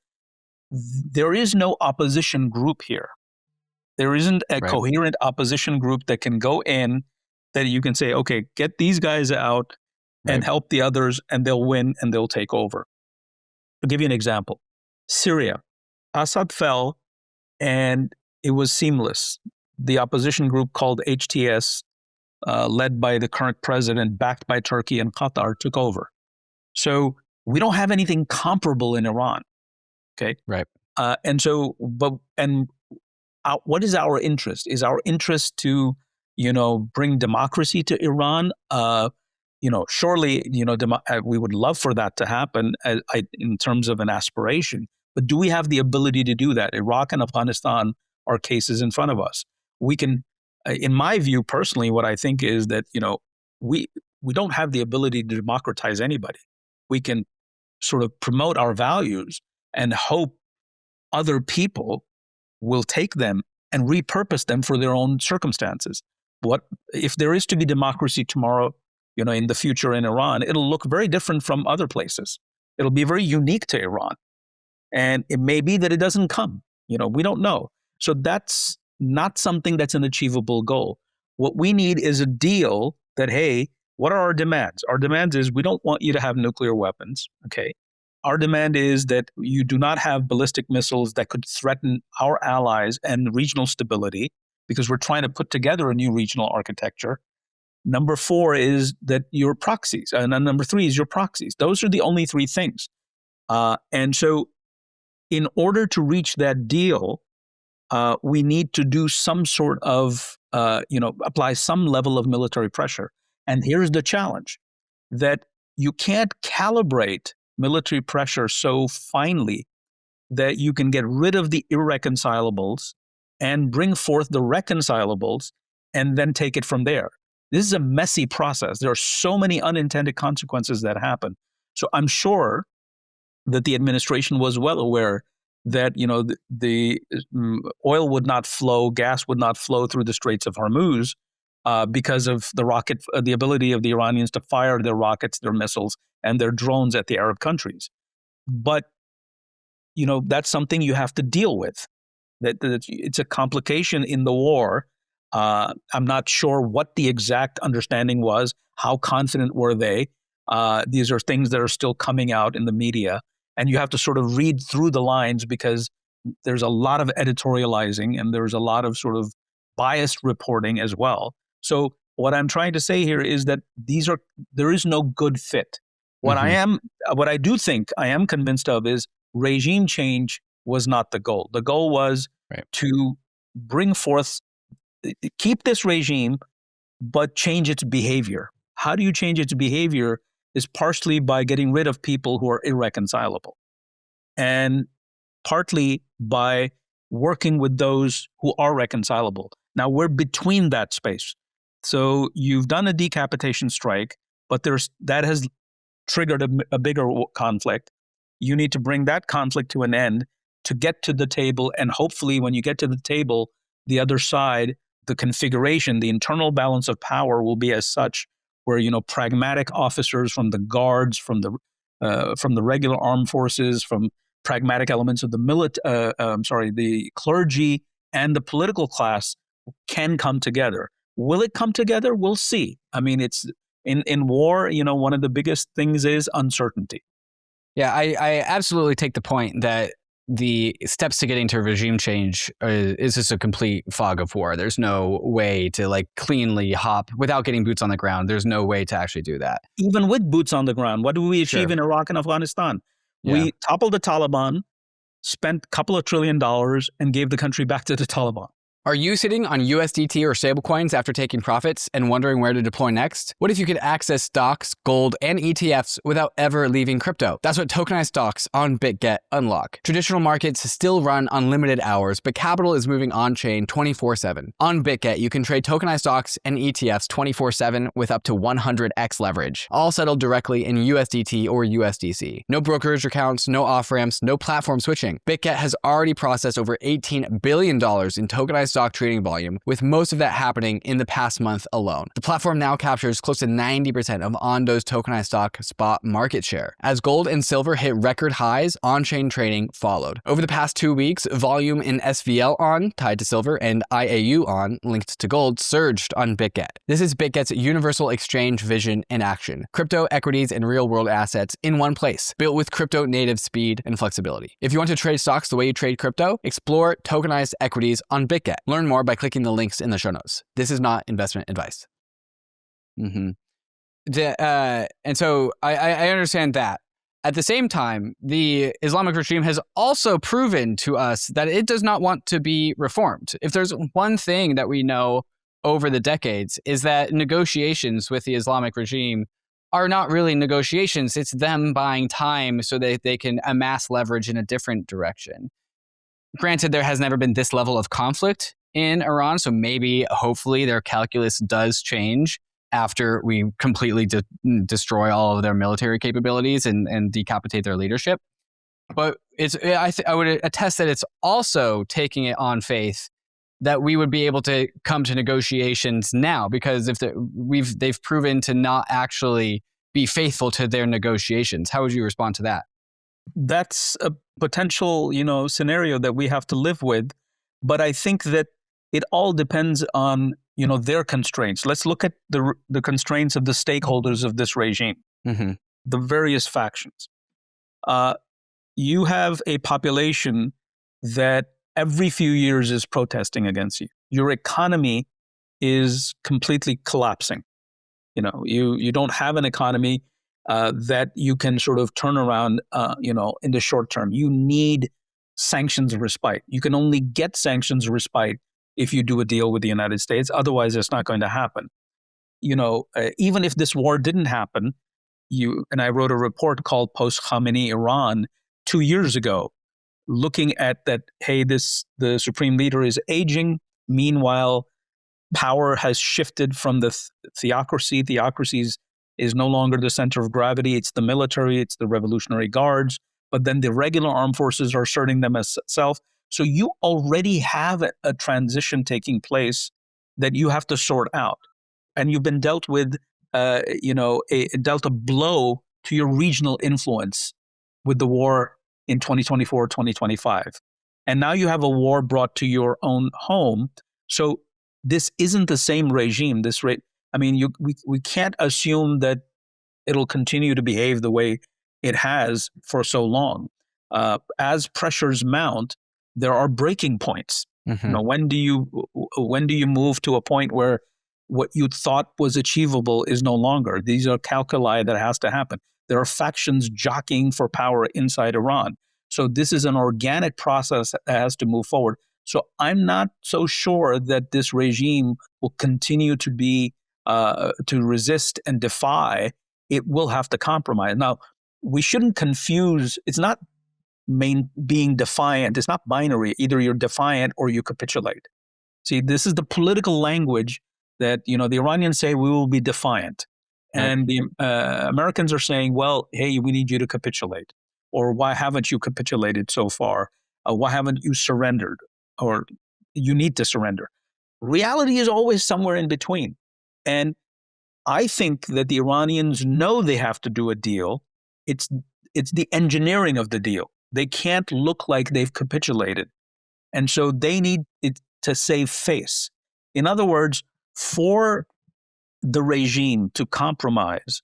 there is no opposition group here. There isn't a coherent opposition group that can go in that you can say, okay, get these guys out and help the others and they'll win and they'll take over. I'll give you an example. Syria. Assad fell and it was seamless. The opposition group called HTS, led by the current president, backed by Turkey and Qatar, took over. So we don't have anything comparable in Iran. Okay. Right. What is our interest? Is our interest to, bring democracy to Iran? Surely, we would love for that to happen in terms of an aspiration. But do we have the ability to do that? Iraq and Afghanistan are cases in front of us. We can, in my view, personally, what I think is that, we don't have the ability to democratize anybody. We can sort of promote our values and hope other people will take them and repurpose them for their own circumstances. What if there is to be democracy tomorrow, in the future in Iran, it'll look very different from other places. It'll be very unique to Iran. And it may be that it doesn't come. We don't know. So that's not something that's an achievable goal. What we need is a deal that, hey, what are our demands? Our demand is we don't want you to have nuclear weapons, okay? Our demand is that you do not have ballistic missiles that could threaten our allies and regional stability because we're trying to put together a new regional architecture. Number 4 is that your proxies, and then number 3 is your proxies. Those are the only 3 things. And so in order to reach that deal, we need to do some sort of, apply some level of military pressure. And here's the challenge, that you can't calibrate military pressure so finely that you can get rid of the irreconcilables and bring forth the reconcilables and then take it from there. This is a messy process. There are so many unintended consequences that happen. So I'm sure that the administration was well aware that the oil would not flow, gas would not flow through the Straits of Hormuz because of the ability of the Iranians to fire their rockets, their missiles, and their drones at the Arab countries. But that's something you have to deal with. That it's a complication in the war. I'm not sure what the exact understanding was. How confident were they? These are things that are still coming out in the media. And you have to sort of read through the lines because there's a lot of editorializing and there's a lot of sort of biased reporting as well. So what I'm trying to say here is that there is no good fit. What I do think I am convinced of is regime change was not the goal. The goal was to bring forth, keep this regime, but change its behavior. How do you change its behavior is partially by getting rid of people who are irreconcilable, and partly by working with those who are reconcilable. Now we're between that space. So you've done a decapitation strike, but that has triggered a bigger conflict. You need to bring that conflict to an end to get to the table, and hopefully when you get to the table, the other side, the configuration, the internal balance of power will be as such where, pragmatic officers from the guards, from the regular armed forces, from pragmatic elements of the clergy and the political class can come together. Will it come together? We'll see. I mean, it's in war, one of the biggest things is uncertainty. Yeah, I absolutely take the point that the steps to getting to regime change is just a complete fog of war. There's no way to cleanly hop without getting boots on the ground. There's no way to actually do that. Even with boots on the ground, what do we achieve in Iraq and Afghanistan? Yeah. We toppled the Taliban, spent a couple of $1 trillion, and gave the country back to the Taliban. Are you sitting on USDT or stablecoins after taking profits and wondering where to deploy next? What if you could access stocks, gold, and ETFs without ever leaving crypto? That's what tokenized stocks on BitGet unlock. Traditional markets still run on limited hours, but capital is moving on-chain 24/7. On BitGet, you can trade tokenized stocks and ETFs 24/7 with up to 100x leverage, all settled directly in USDT or USDC. No brokerage accounts, no off-ramps, no platform switching. BitGet has already processed over $18 billion in tokenized stock trading volume, with most of that happening in the past month alone. The platform now captures close to 90% of Ondo's tokenized stock spot market share. As gold and silver hit record highs, on-chain trading followed. Over the past 2 weeks, volume in SVL on, tied to silver, and IAU on, linked to gold, surged on BitGet. This is BitGet's universal exchange vision in action. Crypto, equities, and real-world assets in one place, built with crypto-native speed and flexibility. If you want to trade stocks the way you trade crypto, explore tokenized equities on BitGet. Learn more by clicking the links in the show notes. This is not investment advice. And so I understand that. At the same time, the Islamic regime has also proven to us that it does not want to be reformed. If there's one thing that we know over the decades, is that negotiations with the Islamic regime are not really negotiations. It's them buying time so that they can amass leverage in a different direction. Granted, there has never been this level of conflict in Iran, so maybe, hopefully, their calculus does change after we completely destroy all of their military capabilities and decapitate their leadership. But I would attest that it's also taking it on faith that we would be able to come to negotiations now, because if they've proven to not actually be faithful to their negotiations. How would you respond to that? That's a potential, scenario that we have to live with. But I think that it all depends on, their constraints. Let's look at the constraints of the stakeholders of this regime, the various factions. You have a population that every few years is protesting against you. Your economy is completely collapsing. You don't have an economy that you can sort of turn around, in the short term. You need sanctions respite. You can only get sanctions respite if you do a deal with the United States. Otherwise, it's not going to happen. Even if this war didn't happen, and I wrote a report called Post-Khamenei Iran 2 years ago, looking at that, hey, the supreme leader is aging. Meanwhile, power has shifted from the theocracy. Theocracy is no longer the center of gravity. It's the military, it's the Revolutionary Guards, but then the regular armed forces are asserting them as self. So you already have a transition taking place that you have to sort out. And you've been dealt with, dealt a blow to your regional influence with the war in 2024, 2025. And now you have a war brought to your own home. So this isn't the same regime. We can't assume that it'll continue to behave the way it has for so long. As pressures mount, there are breaking points. You know, when do you move to a point where what you thought was achievable is no longer? These are calculi that has to happen. There are factions jockeying for power inside Iran. So this is an organic process that has to move forward. So I'm not so sure that this regime will continue to be to resist and defy. It will have to compromise. Now, we shouldn't confuse. It's not being defiant. It's not binary. Either you're defiant or you capitulate. See, this is the political language that, you know, the Iranians say we will be defiant. And the Americans are saying, well, hey, we need you to capitulate. Or why haven't you capitulated so far? Why haven't you surrendered? Or you need to surrender. Reality is always somewhere in between. And I think that the Iranians know they have to do a deal. It's the engineering of the deal. They can't look like they've capitulated. And so they need it to save face. In other words, for the regime to compromise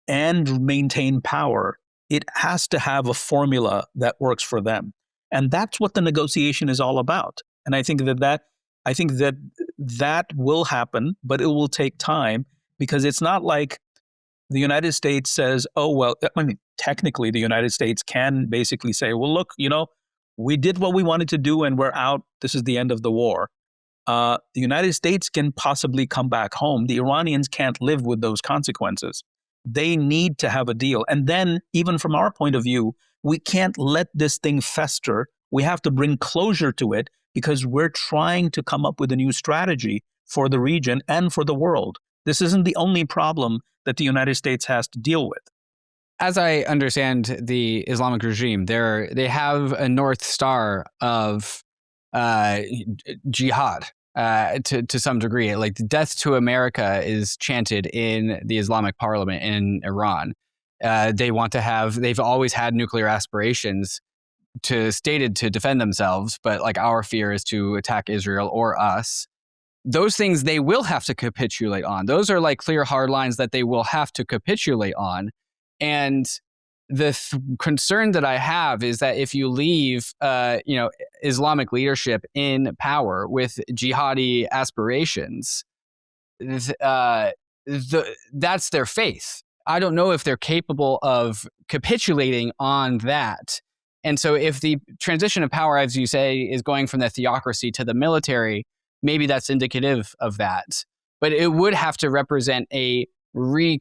and maintain power, it has to have a formula that works for them. And that's what the negotiation is all about. And I think that will happen, but it will take time, because it's not like the United States says, oh, well, I mean, technically the United States can basically say, well, look, you know, we did what we wanted to do and we're out. This is the end of the war. The United States can possibly come back home. The Iranians can't live with those consequences. They need to have a deal. And then, even from our point of view, we can't let this thing fester. We have to bring closure to it, because we're trying to come up with a new strategy for the region and for the world. This isn't the only problem that the United States has to deal with. As I understand the Islamic regime, they have a North Star of jihad to some degree. Like, death to America is chanted in the Islamic parliament in Iran. They've always had nuclear aspirations stated to defend themselves, but like, our fear is to attack Israel or us. Those things they will have to capitulate on. Those are like clear hard lines that they will have to capitulate on. And the concern that I have is that if you leave, Islamic leadership in power with jihadi aspirations, that's their faith. I don't know if they're capable of capitulating on that. And so if the transition of power, as you say, is going from the theocracy to the military, maybe that's indicative of that. But it would have to represent a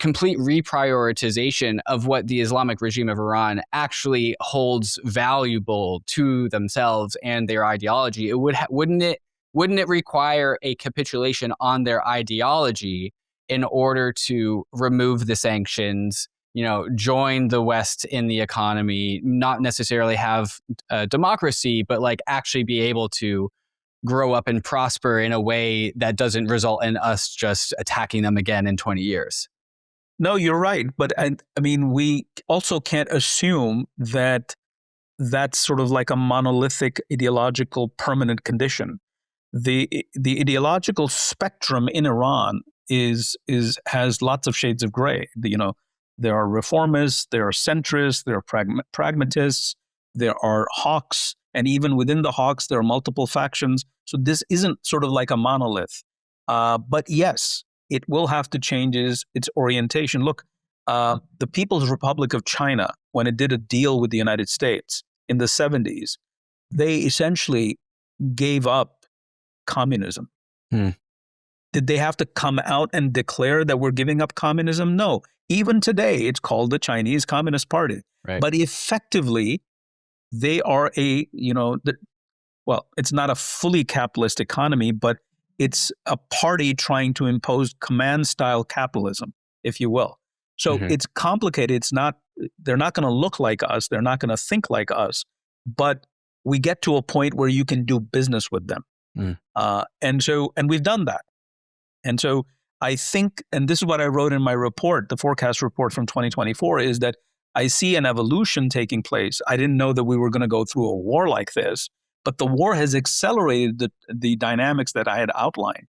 complete reprioritization of what the Islamic regime of Iran actually holds valuable to themselves and their ideology. It wouldn't it require a capitulation on their ideology in order to remove the sanctions, join the West in the economy, not necessarily have democracy, but like actually be able to grow up and prosper in a way that doesn't result in us just attacking them again in 20 years. No, you're right. But I mean, we also can't assume that that's sort of like a monolithic ideological permanent condition. The ideological spectrum in Iran has lots of shades of gray. There are reformists, there are centrists, there are pragmatists, there are hawks, and even within the hawks, there are multiple factions. So this isn't sort of like a monolith. But yes, it will have to change its orientation. Look, the People's Republic of China, when it did a deal with the United States in the 70s, they essentially gave up communism. Did they have to come out and declare that we're giving up communism? No. Even today, it's called the Chinese Communist Party. Right. But effectively, they are it's not a fully capitalist economy, but it's a party trying to impose command-style capitalism, if you will. So it's complicated. They're not going to look like us. They're not going to think like us. But we get to a point where you can do business with them. And we've done that. And so I think, and this is what I wrote in my report, the forecast report from 2024, is that I see an evolution taking place. I didn't know that we were going to go through a war like this, but the war has accelerated the dynamics that I had outlined.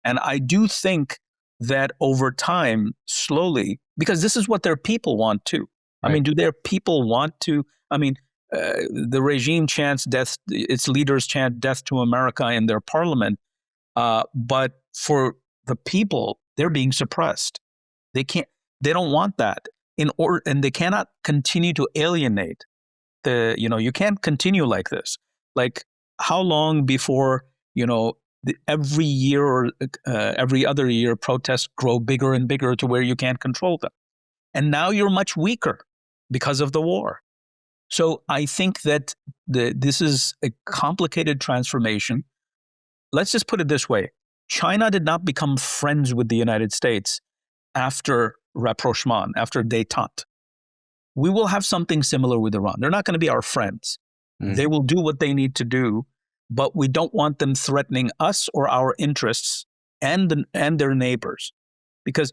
And I do think that over time, slowly, because this is what their people want too. Right. I mean, do their people want to? I mean, the regime chants death, its leaders chant death to America in their parliament. But for the people, they're being suppressed. They don't want that and they cannot continue to alienate you can't continue like this. Like, how long before, every year or every other year protests grow bigger and bigger to where you can't control them. And now you're much weaker because of the war. So I think that this is a complicated transformation. Let's just put it this way. China did not become friends with the United States after rapprochement, after détente. We will have something similar with Iran. They're not going to be our friends. They will do what they need to do, but we don't want them threatening us or our interests and their neighbors. Because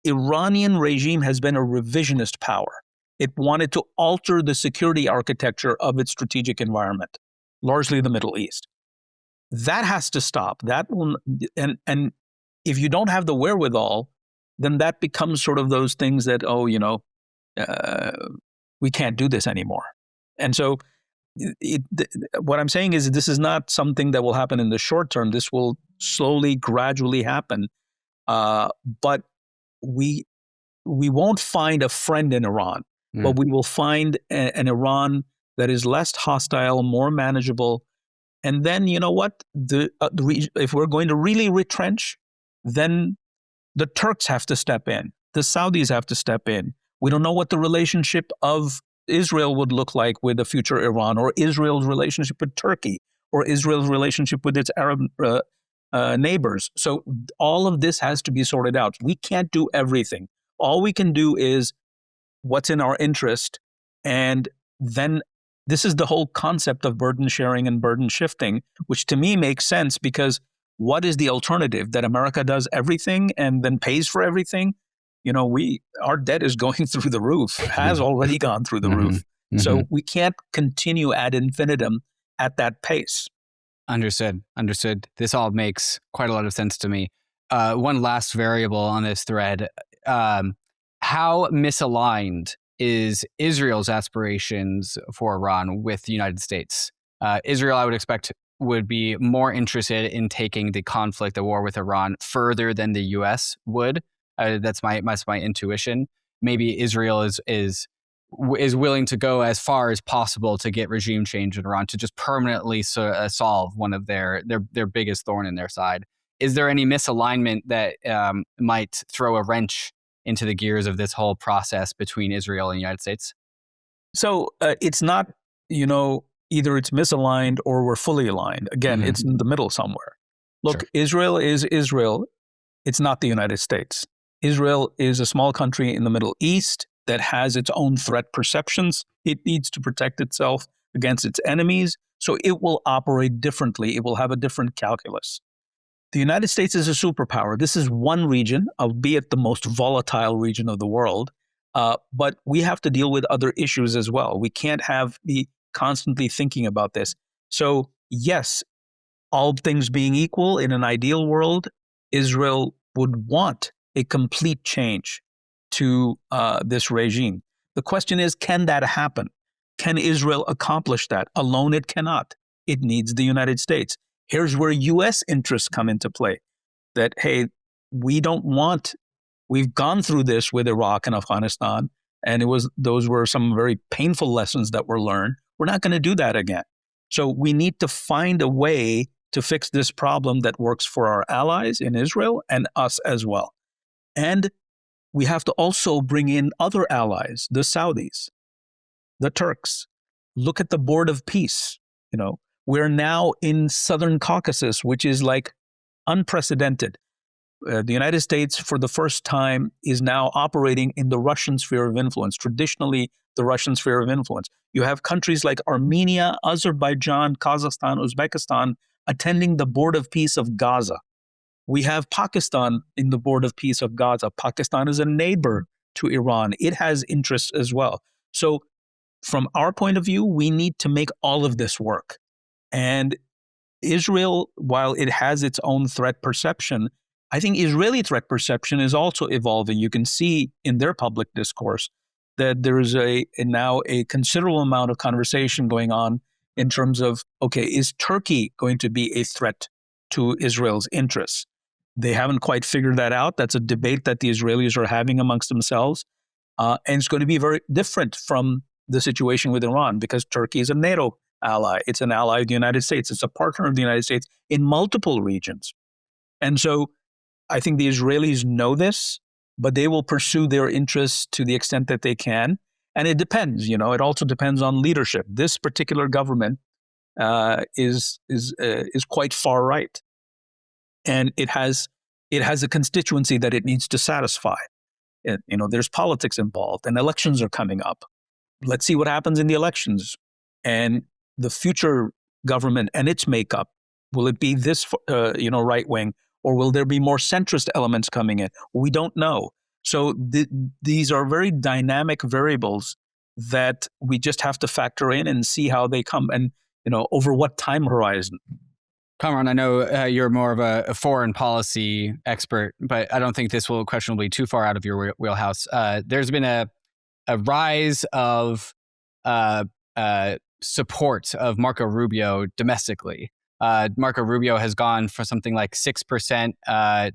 Iranian regime has been a revisionist power. It wanted to alter the security architecture of its strategic environment, largely the Middle East. That has to stop. That will, and if you don't have the wherewithal, then that becomes sort of those things that, we can't do this anymore. And so what I'm saying is this is not something that will happen in the short term. This will slowly, gradually happen. But we won't find a friend in Iran, but we will find an Iran that is less hostile, more manageable. And then, you know what? If we're going to really retrench, then the Turks have to step in. The Saudis have to step in. We don't know what the relationship of Israel would look like with a future Iran, or Israel's relationship with Turkey, or Israel's relationship with its Arab neighbors. So all of this has to be sorted out. We can't do everything. All we can do is what's in our interest. And then this is the whole concept of burden sharing and burden shifting, which to me makes sense, because what is the alternative? That America does everything and then pays for everything? Our debt is going through the roof, has already gone through the roof. So we can't continue ad infinitum at that pace. Understood. This all makes quite a lot of sense to me. One last variable on this thread. How misaligned is Israel's aspirations for Iran with the United States? Israel, I would expect, would be more interested in taking the conflict, the war with Iran, further than the U.S. would. That's my intuition. Maybe Israel is willing to go as far as possible to get regime change in Iran, to just permanently solve one of their biggest thorn in their side. Is there any misalignment that might throw a wrench into the gears of this whole process between Israel and the United States? So it's not, either it's misaligned or we're fully aligned. Again, it's in the middle somewhere. Look, sure. Israel is Israel. It's not the United States. Israel is a small country in the Middle East that has its own threat perceptions. It needs to protect itself against its enemies. So it will operate differently. It will have a different calculus. The United States is a superpower. This is one region, albeit the most volatile region of the world. But we have to deal with other issues as well. We can't be constantly thinking about this. So yes, all things being equal, in an ideal world, Israel would want a complete change to this regime. The question is, can that happen? Can Israel accomplish that? Alone, it cannot. It needs the United States. Here's where U.S. interests come into play. That, hey, we've gone through this with Iraq and Afghanistan, and those were some very painful lessons that were learned. We're not going to do that again. So we need to find a way to fix this problem that works for our allies in Israel and us as well. And we have to also bring in other allies, the Saudis, the Turks. Look at the Board of Peace. We're now in Southern Caucasus, which is like unprecedented. The United States, for the first time, is now operating in the Russian sphere of influence, traditionally the Russian sphere of influence. You have countries like Armenia, Azerbaijan, Kazakhstan, Uzbekistan attending the Board of Peace of Gaza. We have Pakistan in the Board of Peace of Gaza. Pakistan is a neighbor to Iran. It has interests as well. So from our point of view, we need to make all of this work. And Israel, while it has its own threat perception, I think Israeli threat perception is also evolving. You can see in their public discourse that there is now a considerable amount of conversation going on in terms of, okay, is Turkey going to be a threat to Israel's interests? They haven't quite figured that out. That's a debate that the Israelis are having amongst themselves. And it's going to be very different from the situation with Iran, because Turkey is a NATO ally. It's an ally of the United States. It's a partner of the United States in multiple regions. And so I think the Israelis know this, but they will pursue their interests to the extent that they can. And it depends, it also depends on leadership. This particular government is quite far right. And it has a constituency that it needs to satisfy. There's politics involved, and elections are coming up. Let's see what happens in the elections and the future government and its makeup. Will it be this, right wing, or will there be more centrist elements coming in? We don't know. So these are very dynamic variables that we just have to factor in and see how they come, and over what time horizon. Kamran, I know you're more of a foreign policy expert, but I don't think this question will be too far out of your wheelhouse. There's been a rise of support of Marco Rubio domestically. Marco Rubio has gone from something like 6%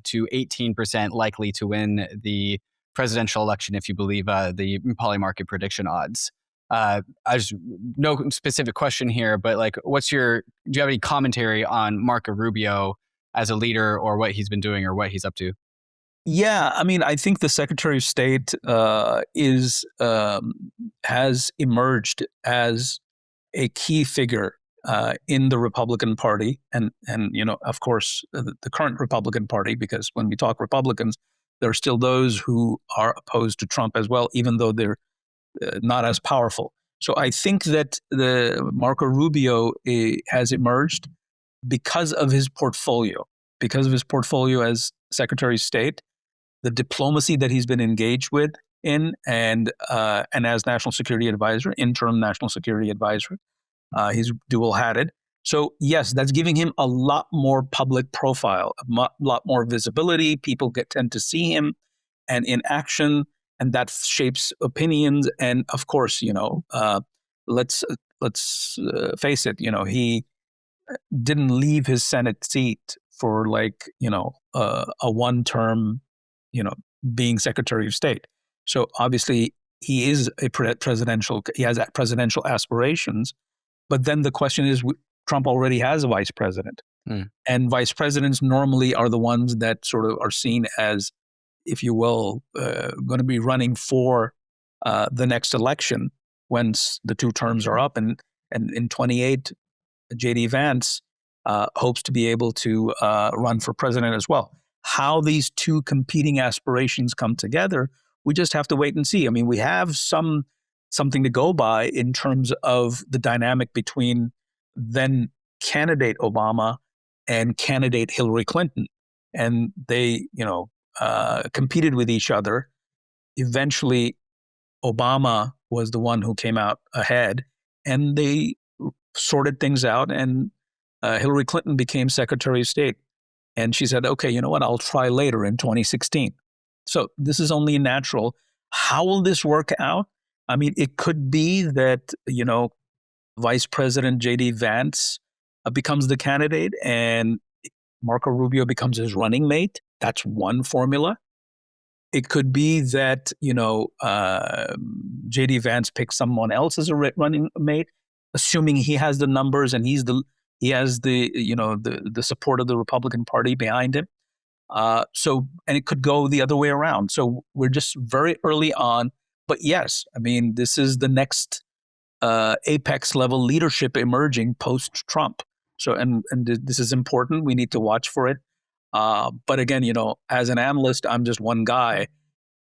to 18% likely to win the presidential election, if you believe the POLYMARKET prediction odds. I just no specific question here, but do you have any commentary on Marco Rubio as a leader, or what he's been doing, or what he's up to? Yeah, I think the Secretary of State has emerged as a key figure in the Republican Party, and of course the current Republican Party, because when we talk Republicans, there are still those who are opposed to Trump as well, even though they're not as powerful. So I think that the Marco Rubio has emerged because of his portfolio as Secretary of State, the diplomacy that he's been engaged with and as National Security Advisor, interim National Security Advisor. He's dual-hatted. So yes, that's giving him a lot more public profile, a lot more visibility. People tend to see him and in action, and that shapes opinions. And of course, let's face it, he didn't leave his Senate seat for a one-term, being Secretary of State. So obviously he is he has presidential aspirations. But then the question is, Trump already has a vice president. And vice presidents normally are the ones that sort of are seen as, if you will, going to be running for the next election once the two terms are up. And in 28, J.D. Vance hopes to be able to run for president as well. How these two competing aspirations come together, we just have to wait and see. We have something to go by in terms of the dynamic between then candidate Obama and candidate Hillary Clinton. And they, competed with each other. Eventually, Obama was the one who came out ahead, and they sorted things out, and Hillary Clinton became Secretary of State. And she said, okay, you know what, I'll try later in 2016. So this is only natural. How will this work out? It could be that, Vice President J.D. Vance becomes the candidate and Marco Rubio becomes his running mate. That's one formula. It could be that, J.D. Vance picks someone else as a running mate, assuming he has the numbers and he has the support of the Republican Party behind him. And it could go the other way around. So we're just very early on. But yes, this is the next apex level leadership emerging post-Trump. So, and this is important. We need to watch for it. But again, as an analyst, I'm just one guy,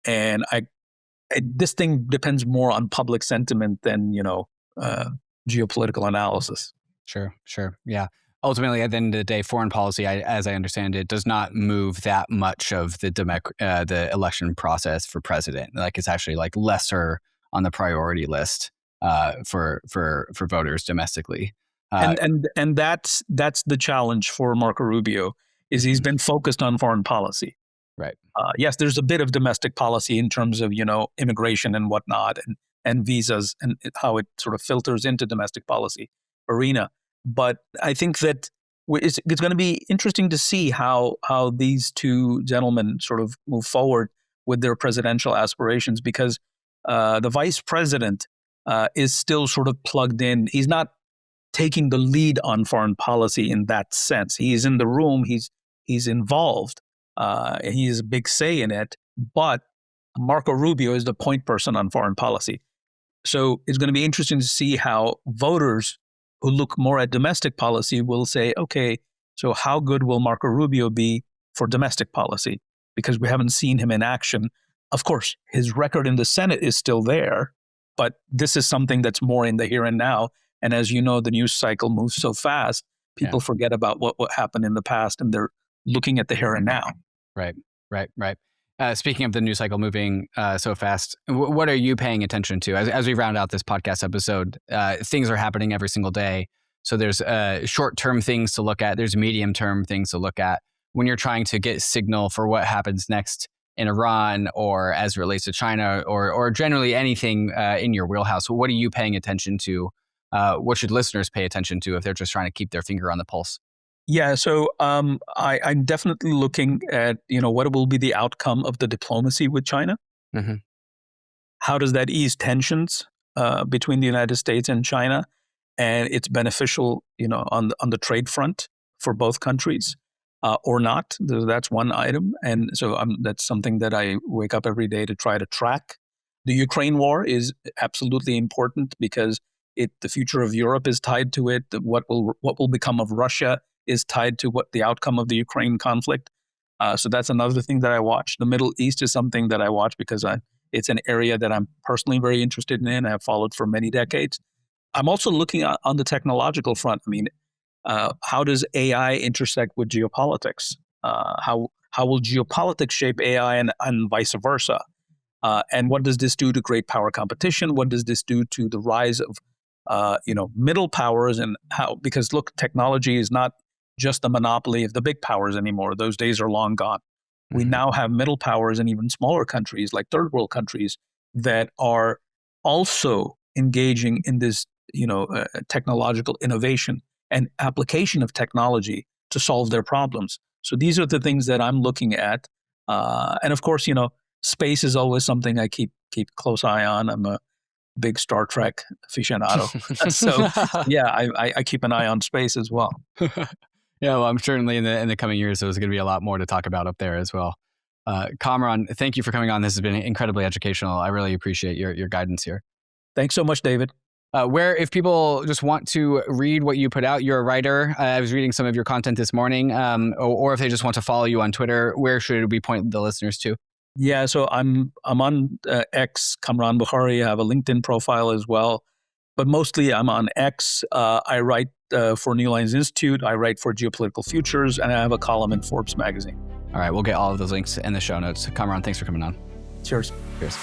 and this thing depends more on public sentiment than geopolitical analysis. Sure. Yeah. Ultimately, at the end of the day, foreign policy, as I understand it, does not move that much of the election process for president. It's actually lesser on the priority list for voters domestically. And that's the challenge for Marco Rubio, is he's been focused on foreign policy. Right. Yes, there's a bit of domestic policy in terms of, immigration and whatnot and visas and how it sort of filters into domestic policy arena. But I think that it's going to be interesting to see how these two gentlemen sort of move forward with their presidential aspirations, because the vice president is still sort of plugged in. He's not taking the lead on foreign policy in that sense. He is in the room. He's involved. He has a big say in it. But Marco Rubio is the point person on foreign policy. So it's going to be interesting to see how voters who look more at domestic policy will say, okay, so how good will Marco Rubio be for domestic policy? Because we haven't seen him in action. Of course, his record in the Senate is still there, but this is something that's more in the here and now. And as you know, the news cycle moves so fast, people forget about what happened in the past, and they're looking at the here and now. Right. Speaking of the news cycle moving so fast, what are you paying attention to as we round out this podcast episode? Things are happening every single day. So there's short-term things to look at. There's medium-term things to look at. When you're trying to get signal for what happens next in Iran, or as it relates to China, or generally anything in your wheelhouse, what are you paying attention to? What should listeners pay attention to if they're just trying to keep their finger on the pulse? Yeah, so I'm definitely looking at, what will be the outcome of the diplomacy with China? Mm-hmm. How does that ease tensions between the United States and China? And it's beneficial, on the trade front for both countries or not. That's one item. And so that's something that I wake up every day to try to track. The Ukraine war is absolutely important because the future of Europe is tied to it. What will become of Russia is tied to what the outcome of the Ukraine conflict. So that's another thing that I watch. The Middle East is something that I watch because it's an area that I'm personally very interested in. I have followed for many decades. I'm also looking on the technological front. I mean, how does AI intersect with geopolitics? How will geopolitics shape AI and vice versa? And what does this do to great power competition? What does this do to the rise of middle powers, and how? Because look, technology is not just the monopoly of the big powers anymore. Those days are long gone. Mm-hmm. We now have middle powers and even smaller countries like third world countries that are also engaging in this, technological innovation and application of technology to solve their problems. So these are the things that I'm looking at. And of course, space is always something I keep close eye on. I'm a big Star Trek aficionado. So yeah, I keep an eye on space as well. Yeah, well, I'm certainly in the coming years, there's going to be a lot more to talk about up there as well. Kamran, thank you for coming on. This has been incredibly educational. I really appreciate your guidance here. Thanks so much, David. If people just want to read what you put out, you're a writer. I was reading some of your content this morning, or if they just want to follow you on Twitter, where should we point the listeners to? Yeah, so I'm on X, Kamran Bokhari. I have a LinkedIn profile as well, but mostly I'm on X. I write for New Lines Institute. I write for Geopolitical Futures, and I have a column in Forbes magazine. All right, we'll get all of those links in the show notes. Kamran, thanks for coming on. Cheers. Cheers.